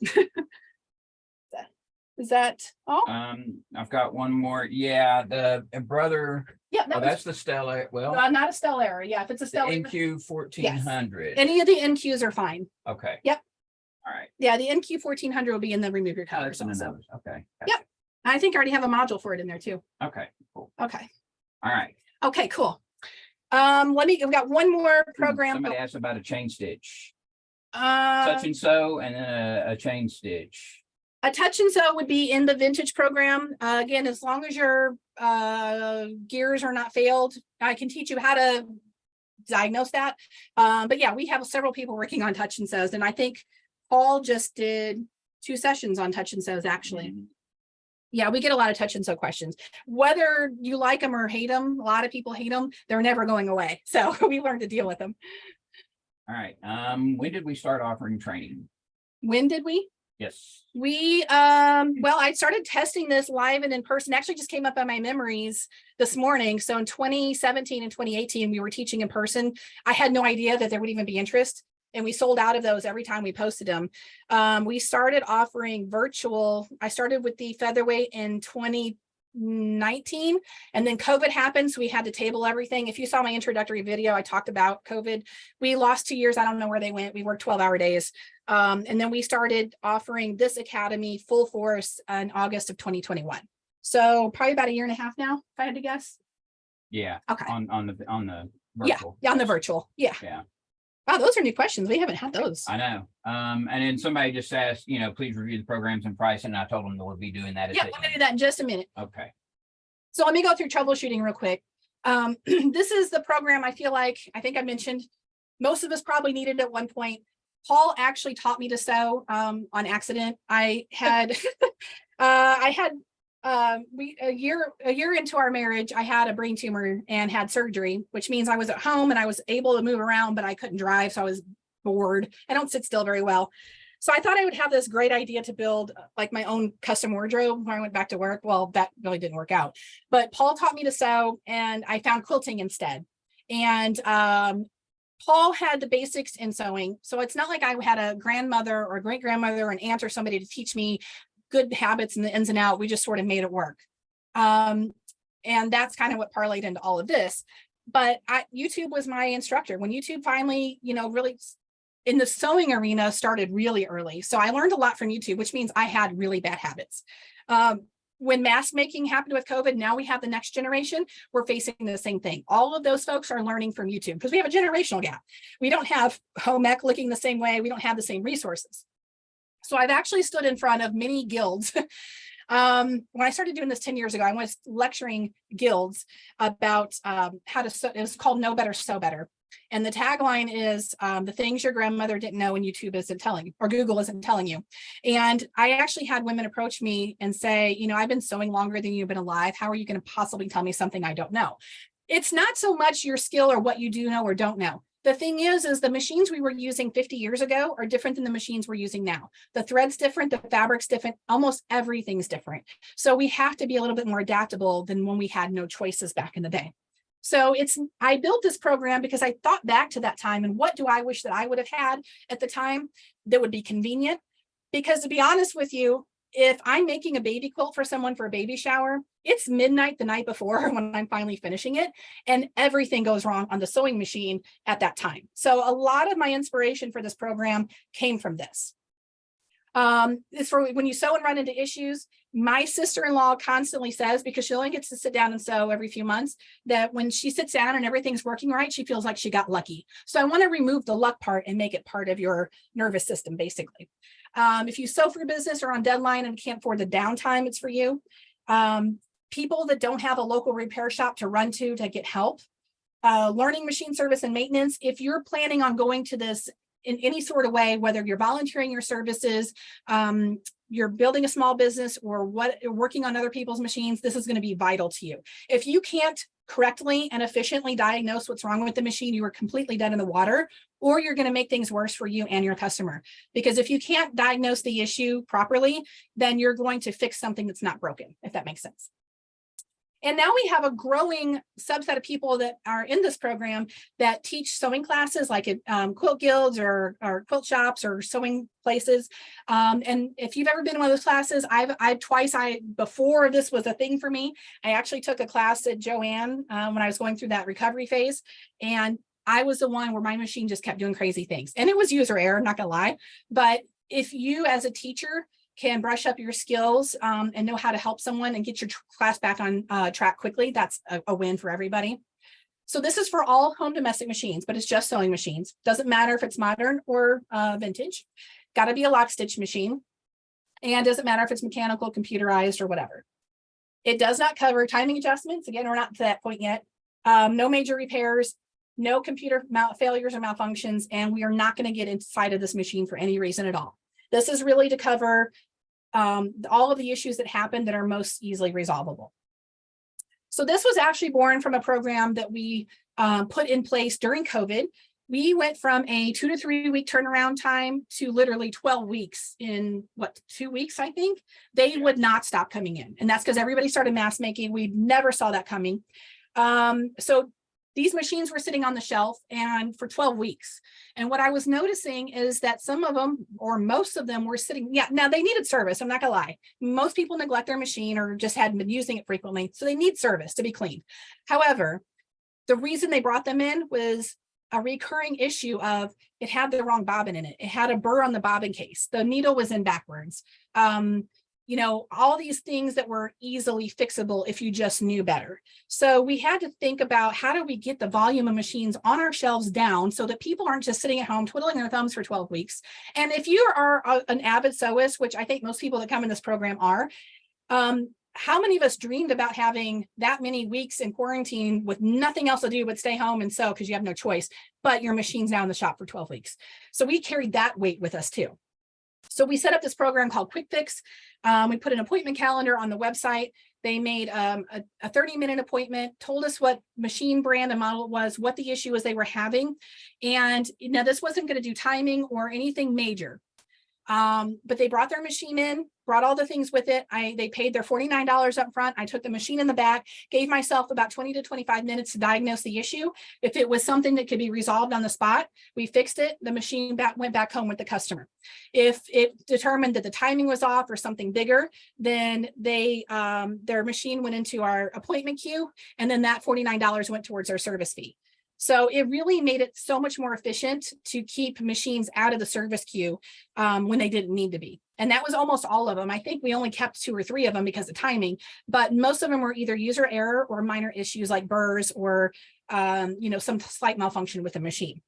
Is that all? I've got one more. Yeah, the brother. Yeah, that's the Stella. Well, not a Stellar. Yeah, if it's a Stellar. NQ 1400. Yes. Any of the NQs are fine. Okay. Yep. All right. Yeah, the NQ 1400 will be in the remove your covers also. Okay. Yep. I think I already have a module for it in there too. Okay. Cool. Okay. All right. Okay. Cool. We've got one more program. Somebody asked about a chain stitch. Touch and sew, and then a chain stitch. A touch and sew would be in the vintage program. Again, as long as your gears are not failed, I can teach you how to diagnose that. But yeah, we have several people working on touch and sews, and I think Paul just did 2 sessions on touch and sews actually. Mm-hmm. Yeah, we get a lot of touch and sew questions. Whether you like them or hate them, a lot of people hate them. They're never going away. So we learn to deal with them. All right. When did we start offering training? When did we? Yes. We, well, I started testing this live and in person. Actually just came up on my memories this morning. So in 2017 and 2018, we were teaching in person. I had no idea that there would even be interest, and we sold out of those every time we posted them. We started offering virtual. I started with the featherweight in 2019, and then COVID happened, so we had to table everything. If you saw my introductory video, I talked about COVID. We lost 2 years. I don't know where they went. We worked 12-hour days. And then we started offering this academy full force in August of 2021. So probably about 1.5 years now, if I had to guess. Yeah. Okay. On the virtual. Yeah, on the virtual. Yeah. Yeah. Wow, those are new questions. We haven't had those. I know. And then somebody just asked, please review the programs and price, and I told them that we'll be doing that. Yeah, we're gonna do that in just a minute. Okay. So let me go through troubleshooting real quick. This is the program I think I mentioned most of us probably needed at one point. Paul actually taught me to sew on accident. I had a year into our marriage, I had a brain tumor and had surgery, which means I was at home and I was able to move around, but I couldn't drive. So I was bored. I don't sit still very well. So I thought I would have this great idea to build like my own custom wardrobe when I went back to work. Well, that really didn't work out, but Paul taught me to sew and I found quilting instead. And Paul had the basics in sewing. So it's not like I had a grandmother or a great grandmother or an aunt or somebody to teach me good habits and the ins and out. We just sort of made it work. And that's kind of what parlayed into all of this. But YouTube was my instructor. When YouTube finally, really in the sewing arena started really early. So I learned a lot from YouTube, which means I had really bad habits. When mask making happened with COVID, now we have the next generation, we're facing the same thing. All of those folks are learning from YouTube because we have a generational gap. We don't have home ec looking the same way. We don't have the same resources. So I've actually stood in front of many guilds. When I started doing this 10 years ago, I was lecturing guilds about how to sew. It was called Know Better, Sew Better. And the tagline is the things your grandmother didn't know and YouTube isn't telling you, or Google isn't telling you. And I actually had women approach me and say, I've been sewing longer than you've been alive. How are you going to possibly tell me something I don't know? It's not so much your skill or what you do know or don't know. The thing is the machines we were using 50 years ago are different than the machines we're using now. The thread's different, the fabric's different, almost everything's different. So we have to be a little bit more adaptable than when we had no choices back in the day. So I built this program because I thought back to that time and what do I wish that I would have had at the time that would be convenient? Because to be honest with you, if I'm making a baby quilt for someone for a baby shower, it's midnight the night before when I'm finally finishing it, and everything goes wrong on the sewing machine at that time. So a lot of my inspiration for this program came from this. It's for when you sew and run into issues. My sister-in-law constantly says, because she only gets to sit down and sew every few months, that when she sits down and everything's working right, she feels like she got lucky. So I want to remove the luck part and make it part of your nervous system, basically. If you sew for business or on deadline and can't afford the downtime, it's for you. People that don't have a local repair shop to run to get help. Learning machine service and maintenance. If you're planning on going to this in any sort of way, whether you're volunteering your services, you're building a small business, or working on other people's machines, this is going to be vital to you. If you can't correctly and efficiently diagnose what's wrong with the machine, you are completely dead in the water, or you're going to make things worse for you and your customer. Because if you can't diagnose the issue properly, then you're going to fix something that's not broken, if that makes sense. And now we have a growing subset of people that are in this program that teach sewing classes, like at quilt guilds or quilt shops or sewing places. And if you've ever been in one of those classes, before this was a thing for me, I actually took a class at Joann when I was going through that recovery phase. And I was the one where my machine just kept doing crazy things. And it was user error, I'm not gonna lie. But if you as a teacher can brush up your skills and know how to help someone and get your class back on track quickly, that's a win for everybody. So this is for all home domestic machines, but it's just sewing machines. Doesn't matter if it's modern or vintage. Got to be a lock stitch machine. And doesn't matter if it's mechanical, computerized, or whatever. It does not cover timing adjustments. Again, we're not to that point yet. No major repairs, no computer failures or malfunctions, and we are not going to get inside of this machine for any reason at all. This is really to cover all of the issues that happen that are most easily resolvable. So this was actually born from a program that we put in place during COVID. We went from a 2 to 3 week turnaround time to literally 12 weeks in 2 weeks, I think. They would not stop coming in. And that's because everybody started mask making. We never saw that coming. So these machines were sitting on the shelf and for 12 weeks. And what I was noticing is that some of them, or most of them, were sitting, now they needed service, I'm not gonna lie. Most people neglect their machine or just hadn't been using it frequently, so they need service to be cleaned. However, the reason they brought them in was a recurring issue of it had the wrong bobbin in it. It had a burr on the bobbin case. The needle was in backwards. All these things that were easily fixable if you just knew better. So we had to think about how do we get the volume of machines on our shelves down so that people aren't just sitting at home twiddling their thumbs for 12 weeks. And if you are an avid sewist, which I think most people that come in this program are, how many of us dreamed about having that many weeks in quarantine with nothing else to do but stay home and sew because you have no choice, but your machine's now in the shop for 12 weeks. So we carried that weight with us too. So we set up this program called Quick Fix. We put an appointment calendar on the website. They made a 30-minute appointment, told us what machine brand and model it was, what the issue was they were having. And now this wasn't going to do timing or anything major. But they brought their machine in, brought all the things with it. They paid their $49 up front. I took the machine in the back, gave myself about 20 to 25 minutes to diagnose the issue. If it was something that could be resolved on the spot, we fixed it. The machine went back home with the customer. If it determined that the timing was off or something bigger, then their machine went into our appointment queue, and then that $49 went towards our service fee. So it really made it so much more efficient to keep machines out of the service queue when they didn't need to be. And that was almost all of them. I think we only kept 2 or 3 of them because of timing, but most of them were either user error or minor issues like burrs or some slight malfunction with the machine.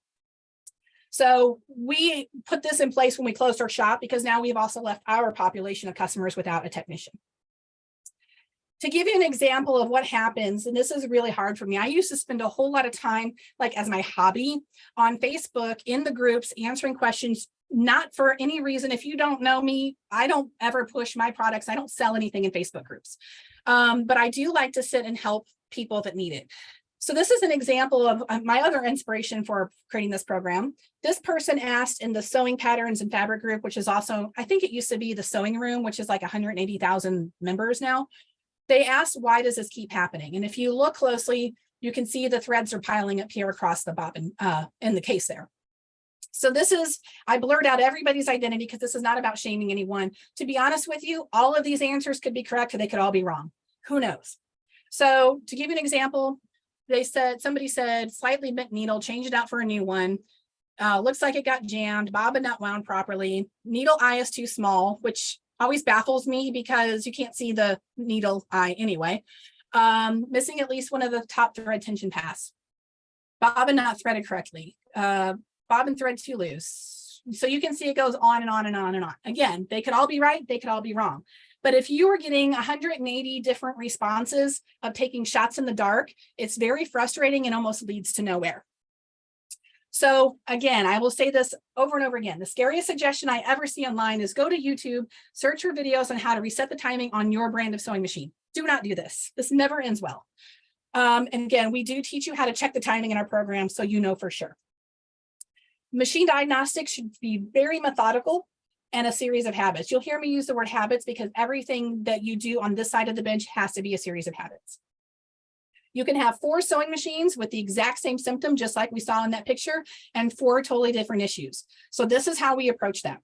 So we put this in place when we closed our shop because now we've also left our population of customers without a technician. To give you an example of what happens, and this is really hard for me, I used to spend a whole lot of time, like as my hobby, on Facebook in the groups answering questions, not for any reason. If you don't know me, I don't ever push my products. I don't sell anything in Facebook groups, but I do like to sit and help people that need it. So this is an example of my other inspiration for creating this program. This person asked in the sewing patterns and fabric group, which is also, I think it used to be the sewing room, which is like 180,000 members now. They asked, why does this keep happening? And if you look closely, you can see the threads are piling up here across the bobbin in the case there. So this is, I blurred out everybody's identity because this is not about shaming anyone. To be honest with you, all of these answers could be correct or they could all be wrong. Who knows? So to give you an example, somebody said slightly bent needle, change it out for a new one. Looks like it got jammed, bobbin not wound properly. Needle eye is too small, which always baffles me because you can't see the needle eye anyway. Missing at least one of the top thread tension paths. Bobbin not threaded correctly. Bobbin thread too loose. So you can see it goes on and on and on and on. Again, they could all be right, they could all be wrong. But if you are getting 180 different responses of taking shots in the dark, it's very frustrating and almost leads to nowhere. So again, I will say this over and over again. The scariest suggestion I ever see online is go to YouTube, search for videos on how to reset the timing on your brand of sewing machine. Do not do this. This never ends well. And again, we do teach you how to check the timing in our program so you know for sure. Machine diagnostics should be very methodical and a series of habits. You'll hear me use the word habits because everything that you do on this side of the bench has to be a series of habits. You can have 4 sewing machines with the exact same symptom, just like we saw in that picture, and 4 totally different issues. So this is how we approach that.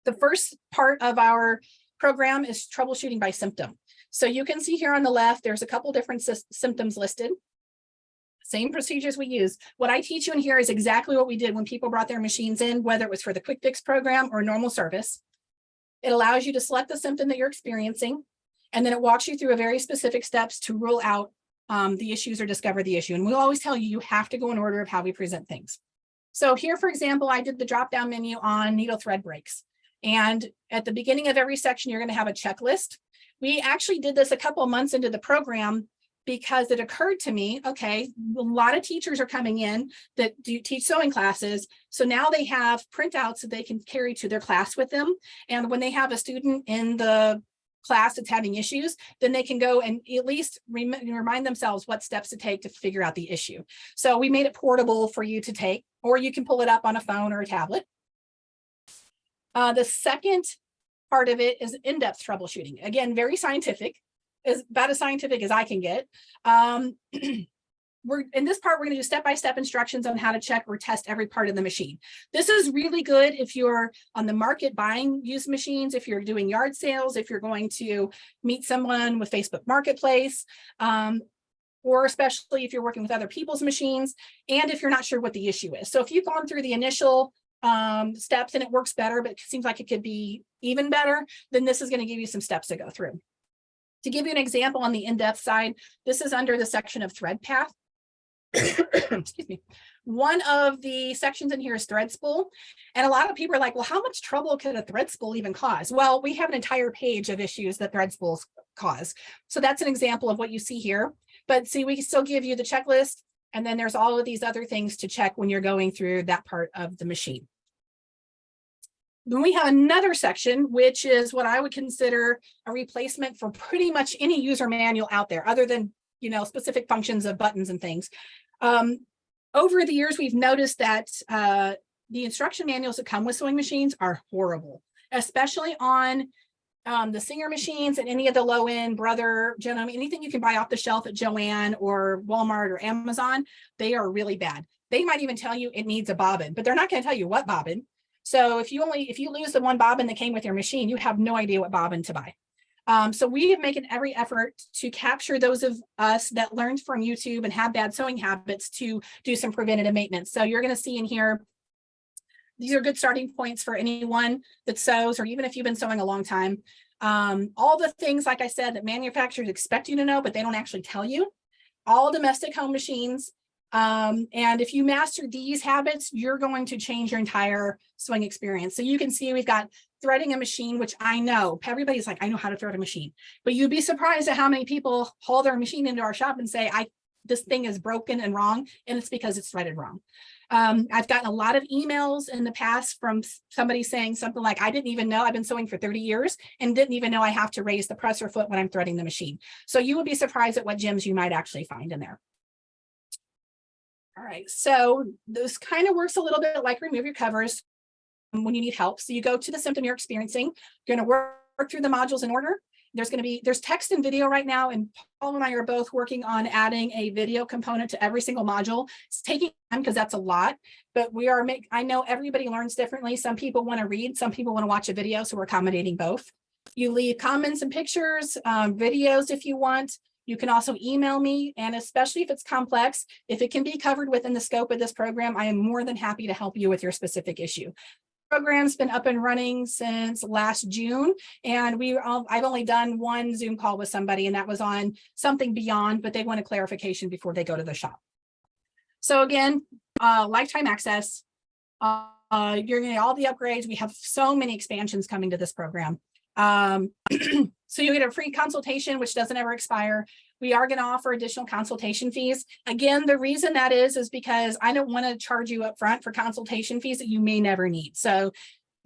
The first part of our program is troubleshooting by symptom. So you can see here on the left, there's a couple different symptoms listed. Same procedures we use. What I teach you in here is exactly what we did when people brought their machines in, whether it was for the quick fix program or normal service. It allows you to select the symptom that you're experiencing, and then it walks you through a very specific steps to rule out the issues or discover the issue. And we'll always tell you, you have to go in order of how we present things. So here, for example, I did the drop-down menu on needle thread breaks. And at the beginning of every section, you're going to have a checklist. We actually did this a couple of months into the program because it occurred to me, okay, a lot of teachers are coming in that do teach sewing classes. So now they have printouts that they can carry to their class with them. And when they have a student in the class that's having issues, then they can go and at least remind themselves what steps to take to figure out the issue. So we made it portable for you to take, or you can pull it up on a phone or a tablet. The second part of it is in-depth troubleshooting. Again, very scientific, is about as scientific as I can get. In this part, we're going to do step-by-step instructions on how to check or test every part of the machine. This is really good if you're on the market buying used machines, if you're doing yard sales, if you're going to meet someone with Facebook Marketplace, or especially if you're working with other people's machines, and if you're not sure what the issue is. So if you've gone through the initial steps and it works better, but it seems like it could be even better, then this is going to give you some steps to go through. To give you an example on the in-depth side, this is under the section of thread path. Excuse me. One of the sections in here is thread spool. And a lot of people are like, well, how much trouble could a thread spool even cause? Well, we have an entire page of issues that thread spools cause. So that's an example of what you see here. But see, we can still give you the checklist. And then there's all of these other things to check when you're going through that part of the machine. Then we have another section, which is what I would consider a replacement for pretty much any user manual out there, other than, you know, specific functions of buttons and things. Over the years, we've noticed that the instruction manuals that come with sewing machines are horrible, especially on the Singer machines and any of the low end Brother, General, anything you can buy off the shelf at Joann or Walmart or Amazon. They are really bad. They might even tell you it needs a bobbin, but they're not going to tell you what bobbin. So if you lose the one bobbin that came with your machine, you have no idea what bobbin to buy. So we have making every effort to capture those of us that learned from YouTube and have bad sewing habits to do some preventative maintenance. So you're going to see in here, these are good starting points for anyone that sews, or even if you've been sewing a long time. All the things, like I said, that manufacturers expect you to know, but they don't actually tell you. All domestic home machines. And if you master these habits, you're going to change your entire sewing experience. So you can see we've got threading a machine, which I know everybody's like, I know how to thread a machine, but you'd be surprised at how many people haul their machine into our shop and say, this thing is broken and wrong. And it's because it's threaded wrong. I've gotten a lot of emails in the past from somebody saying something like, I didn't even know, I've been sewing for 30 years and didn't even know I have to raise the presser foot when I'm threading the machine. So you would be surprised at what gems you might actually find in there. All right, so this kind of works a little bit like remove your covers when you need help. So you go to the symptom you're experiencing, you're going to work through the modules in order. There's text and video right now, and Paul and I are both working on adding a video component to every single module. It's taking time because that's a lot, but I know everybody learns differently. Some people want to read, some people want to watch a video, so we're accommodating both. You leave comments and pictures, videos if you want. You can also email me, and especially if it's complex, if it can be covered within the scope of this program, I am more than happy to help you with your specific issue. The program's been up and running since last June, and I've only done one Zoom call with somebody, and that was on something beyond, but they want a clarification before they go to the shop. So again, lifetime access, you're getting all the upgrades. We have so many expansions coming to this program. So you get a free consultation, which doesn't ever expire. We are going to offer additional consultation fees. Again, the reason that is because I don't want to charge you up front for consultation fees that you may never need. So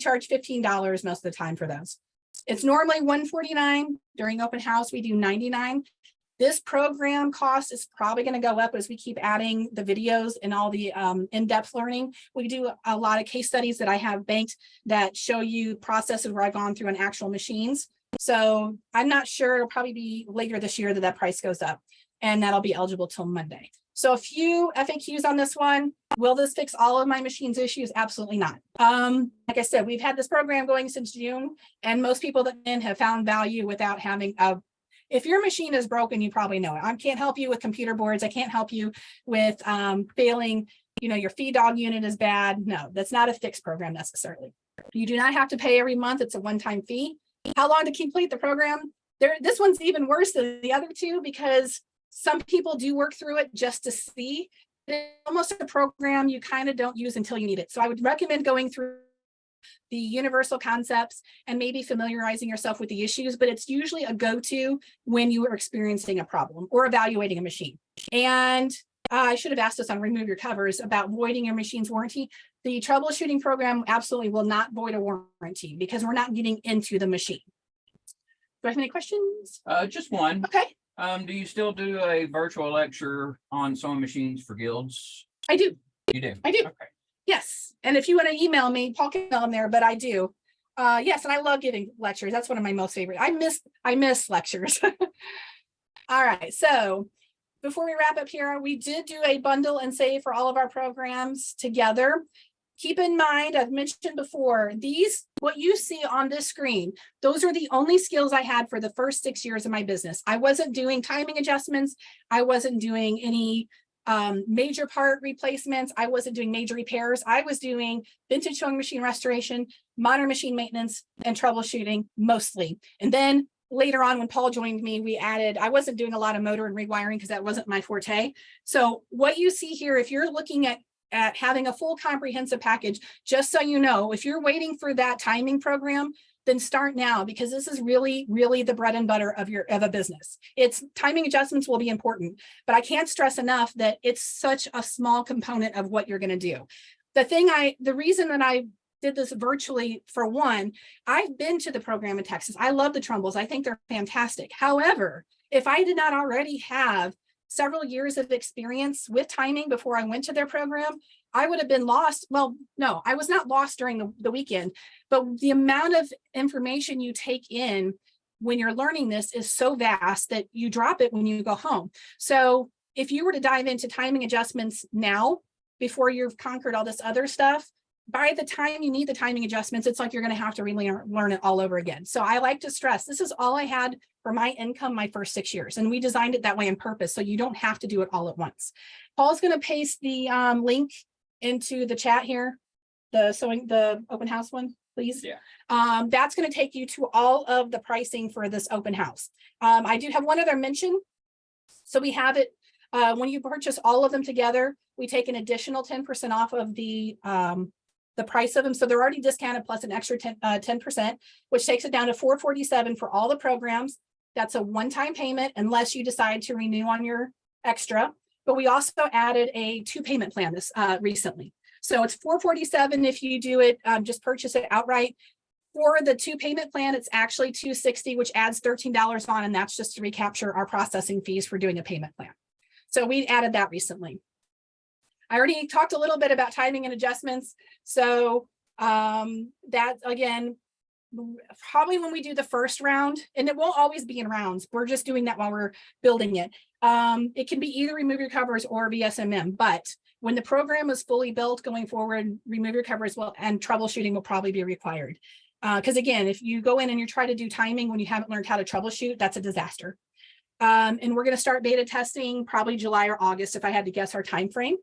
charge $15 most of the time for those. It's normally $149. During open house, we do $99. This program cost is probably going to go up as we keep adding the videos and all the in-depth learning. We do a lot of case studies that I have banked that show you processes where I've gone through on actual machines. So I'm not sure, it'll probably be later this year that price goes up, and that'll be eligible till Monday. So a few FAQs on this one. Will this fix all of my machine's issues? Absolutely not. Like I said, we've had this program going since June, and most people that have found value without having if your machine is broken, you probably know it. I can't help you with computer boards. I can't help you with failing, your feed dog unit is bad. No, that's not a fixed program necessarily. You do not have to pay every month. It's a one-time fee. How long to complete the program? This one's even worse than the other two because some people do work through it just to see. It's almost a program you kind of don't use until you need it. So I would recommend going through the universal concepts and maybe familiarizing yourself with the issues, but it's usually a go-to when you are experiencing a problem or evaluating a machine. And I should have asked us on remove your covers about voiding your machine's warranty. The troubleshooting program absolutely will not void a warranty because we're not getting into the machine. Do I have any questions? Just one. Okay. Do you still do a virtual lecture on sewing machines for guilds? I do. You do? I do. Okay. Yes. And if you want to email me, Paul can email them there, but I do. Yes, and I love giving lectures. That's one of my most favorite. I miss lectures. All right. So before we wrap up here, we did do a bundle and save for all of our programs together. Keep in mind, I've mentioned before, what you see on this screen, those are the only skills I had for the first 6 years of my business. I wasn't doing timing adjustments. I wasn't doing any major part replacements. I wasn't doing major repairs. I was doing vintage sewing machine restoration, modern machine maintenance, and troubleshooting mostly. And then later on, when Paul joined me, I wasn't doing a lot of motor and rewiring because that wasn't my forte. So what you see here, if you're looking at having a full comprehensive package, just so you know, if you're waiting for that timing program, then start now, because this is really, really the bread and butter of a business. It's timing adjustments will be important, but I can't stress enough that it's such a small component of what you're going to do. The reason that I did this virtually for one. I've been to the program in Texas. I love the Trumbolls. I think they're fantastic. However, if I did not already have several years of experience with timing before I went to their program, I would have been lost. Well, no, I was not lost during the weekend, but the amount of information you take in when you're learning this is so vast that you drop it when you go home. So if you were to dive into timing adjustments now, before you've conquered all this other stuff, by the time you need the timing adjustments, it's like you're going to have to really learn it all over again. So I like to stress, this is all I had for my income my first 6 years. And we designed it that way on purpose. So you don't have to do it all at once. Paul's going to paste the link into the chat here, the open house one, please. Yeah. That's going to take you to all of the pricing for this open house. I do have one other mention. So we have it, when you purchase all of them together, we take an additional 10% off of the price of them. So they're already discounted plus an extra 10%, which takes it down to $447 for all the programs. That's a one-time payment unless you decide to renew on your extra. But we also added a 2-payment plan this recently. So it's $447 if you do it, just purchase it outright. For the 2-payment plan, it's actually $260, which adds $13 on, and that's just to recapture our processing fees for doing a payment plan. So we added that recently. I already talked a little bit about timing and adjustments. So that, again, probably when we do the first round, and it won't always be in rounds, we're just doing that while we're building it. It can be either remove your covers or VSMM, but when the program is fully built going forward, remove your covers will, and troubleshooting will probably be required. Because again, if you go in and you try to do timing when you haven't learned how to troubleshoot, that's a disaster. And we're going to start beta testing probably July or August, if I had to guess our time frame.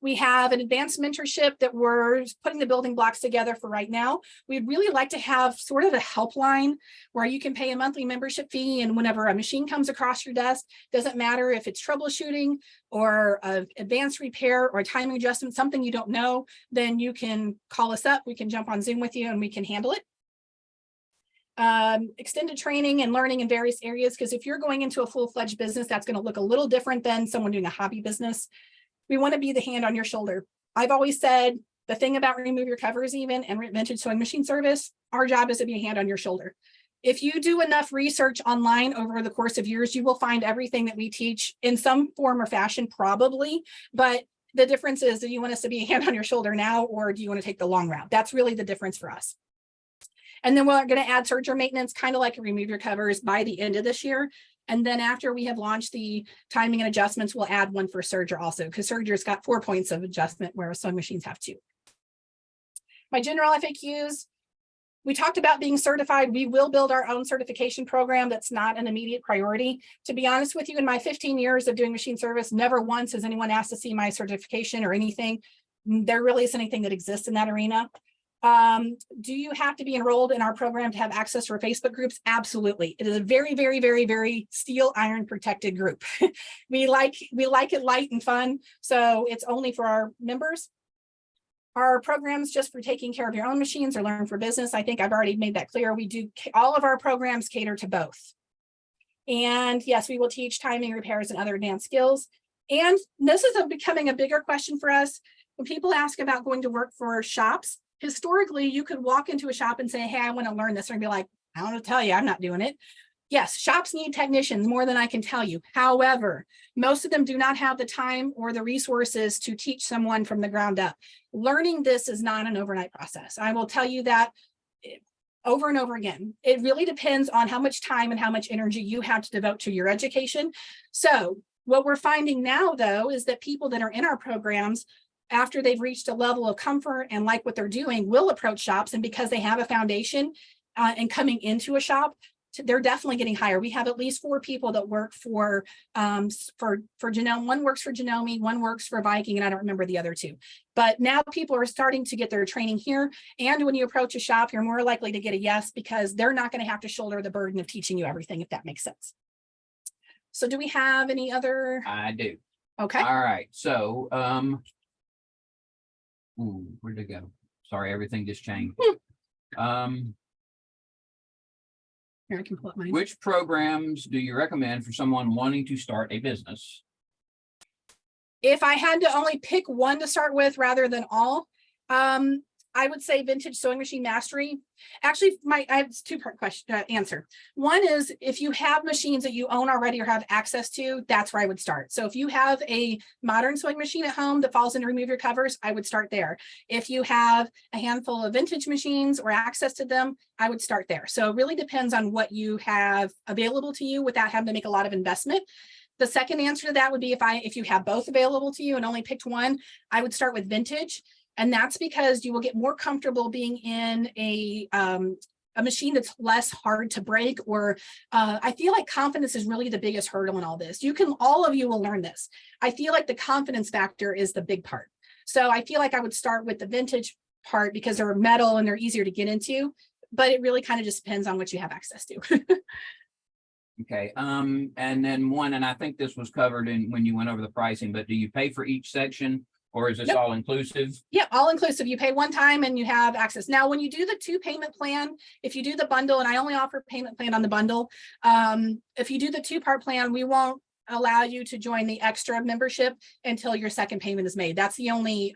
We have an advanced mentorship that we're putting the building blocks together for right now. We'd really like to have sort of a helpline where you can pay a monthly membership fee, and whenever a machine comes across your desk, doesn't matter if it's troubleshooting or advanced repair or a timing adjustment, something you don't know, then you can call us up. We can jump on Zoom with you and we can handle it. Extended training and learning in various areas, because if you're going into a full-fledged business, that's going to look a little different than someone doing a hobby business. We want to be the hand on your shoulder. I've always said the thing about remove your covers even and vintage sewing machine service, our job is to be a hand on your shoulder. If you do enough research online over the course of years, you will find everything that we teach in some form or fashion, probably. But the difference is, do you want us to be a hand on your shoulder now, or do you want to take the long route? That's really the difference for us. And then we're going to add serger maintenance, kind of like a remove your covers, by the end of this year. And then after we have launched the timing and adjustments, we'll add one for serger also, because serger's got 4 points of adjustment, whereas sewing machines have 2. My general FAQs, we talked about being certified. We will build our own certification program. That's not an immediate priority. To be honest with you, in my 15 years of doing machine service, never once has anyone asked to see my certification or anything. There really isn't anything that exists in that arena. Do you have to be enrolled in our program to have access to our Facebook groups? Absolutely. It is a very, very, very, very steel iron protected group. we like it light and fun. So it's only for our members. Our programs just for taking care of your own machines or learn for business. I think I've already made that clear. We do, all of our programs cater to both. And yes, we will teach timing, repairs, and other advanced skills. And this is becoming a bigger question for us. When people ask about going to work for shops, historically, you could walk into a shop and say, hey, I want to learn this. And be like, I don't know to tell you, I'm not doing it. Yes, shops need technicians more than I can tell you. However, most of them do not have the time or the resources to teach someone from the ground up. Learning this is not an overnight process. I will tell you that over and over again. It really depends on how much time and how much energy you have to devote to your education. So what we're finding now, though, is that people that are in our programs, after they've reached a level of comfort and like what they're doing, will approach shops. And because they have a foundation and coming into a shop, they're definitely getting higher. We have at least 4 people that work for Janome. One works for Janome, one works for Viking, and I don't remember the other 2. But now people are starting to get their training here. And when you approach a shop, you're more likely to get a yes, because they're not going to have to shoulder the burden of teaching you everything, if that makes sense. So do we have any other? I do. Okay. All right. So, where'd it go? Sorry, everything just changed. Here, I can pull up mine. Which programs do you recommend for someone wanting to start a business? If I had to only pick one to start with rather than all, I would say Vintage Sewing Machine Mastery. Actually, I have two-part question answer. One is if you have machines that you own already or have access to, that's where I would start. So if you have a modern sewing machine at home that falls into remove your covers, I would start there. If you have a handful of vintage machines or access to them, I would start there. So it really depends on what you have available to you without having to make a lot of investment. The second answer to that would be if you have both available to you and only picked one, I would start with vintage. And that's because you will get more comfortable being in a machine that's less hard to break, or I feel like confidence is really the biggest hurdle in all this. All of you will learn this. I feel like the confidence factor is the big part. So I feel like I would start with the vintage part because they're metal and they're easier to get into, but it really kind of just depends on what you have access to. Okay, and then and I think this was covered when you went over the pricing, but do you pay for each section? Or is this all inclusive? Yeah, all inclusive. You pay one time and you have access. Now, when you do the 2 payment plan, if you do the bundle, and I only offer payment plan on the bundle, if you do the 2-part plan, we won't allow you to join the extra membership until your second payment is made. That's the only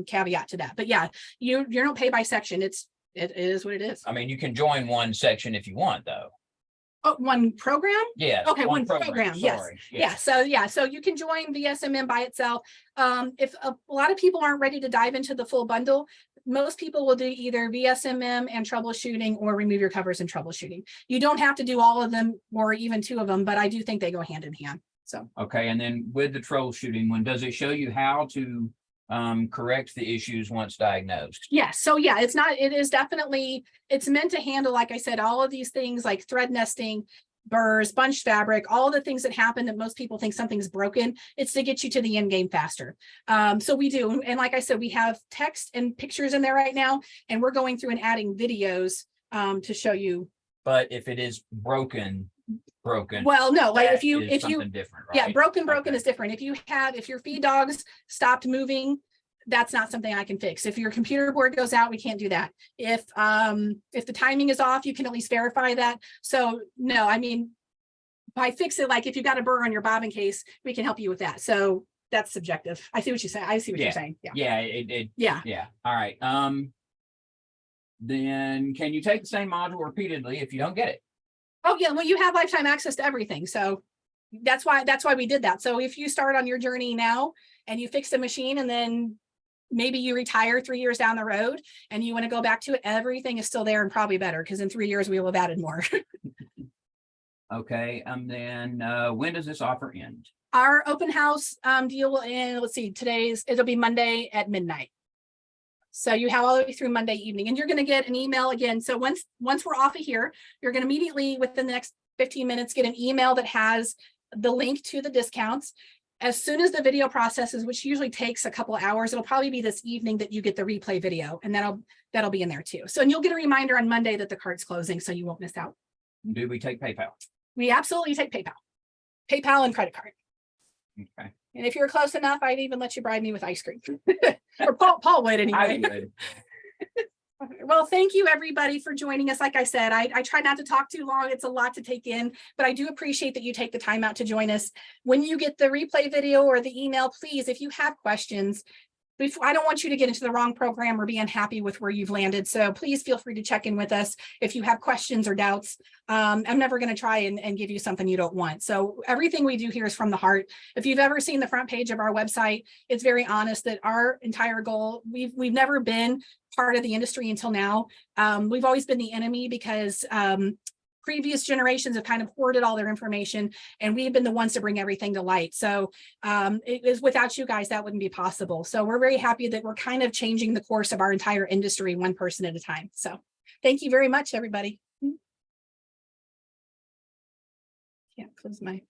caveat to that. But yeah, you don't pay by section. It is what it is. I mean, you can join one section if you want, though. Oh, one program? Yeah. Okay, one program. Yes. Sorry. Yeah. So you can join VSMM by itself. If a lot of people aren't ready to dive into the full bundle, most people will do either VSMM and troubleshooting or remove your covers and troubleshooting. You don't have to do all of them or even 2 of them, but I do think they go hand in hand. So. Okay. And then with the troubleshooting one, does it show you how to correct the issues once diagnosed? Yes. So yeah, it is definitely, it's meant to handle, like I said, all of these things like thread nesting, burrs, bunched fabric, all the things that happen that most people think something's broken. It's to get you to the end game faster. So we do. And like I said, we have text and pictures in there right now, and we're going through and adding videos to show you. But if it is broken. Well, no, like if you something different, right? Yeah, broken is different. If your feed dogs stopped moving, that's not something I can fix. If your computer board goes out, we can't do that. If the timing is off, you can at least verify that. So no, I mean, by fix it, like if you got a burr on your bobbin case, we can help you with that. So that's subjective. I see what you say. I see what you're saying. Yeah. Yeah. All right. Then can you take the same module repeatedly if you don't get it? Oh yeah, well, you have lifetime access to everything. So that's why we did that. So if you start on your journey now and you fix the machine and then maybe you retire 3 years down the road and you want to go back to it, everything is still there and probably better because in 3 years we will have added more. Okay. And then when does this offer end? Our open house deal will end, let's see, it'll be Monday at midnight. So you have all the way through Monday evening, and you're going to get an email again. So once we're off of here, you're going to immediately within the next 15 minutes get an email that has the link to the discounts. As soon as the video processes, which usually takes a couple of hours, it'll probably be this evening that you get the replay video, and that'll be in there too. So, and you'll get a reminder on Monday that the card's closing, so you won't miss out. Do we take PayPal? We absolutely take PayPal and credit card. Okay. And if you're close enough, I'd even let you bribe me with ice cream. Or Paul would anyway. I would. Well, thank you everybody for joining us. Like I said, I try not to talk too long. It's a lot to take in, but I do appreciate that you take the time out to join us. When you get the replay video or the email, please, if you have questions, I don't want you to get into the wrong program or be unhappy with where you've landed. So please feel free to check in with us if you have questions or doubts. I'm never going to try and give you something you don't want. So everything we do here is from the heart. If you've ever seen the front page of our website, it's very honest that our entire goal, we've never been part of the industry until now. We've always been the enemy because previous generations have kind of hoarded all their information, and we've been the ones to bring everything to light. So it is without you guys, that wouldn't be possible. So we're very happy that we're kind of changing the course of our entire industry one person at a time. So thank you very much, everybody. Can't close my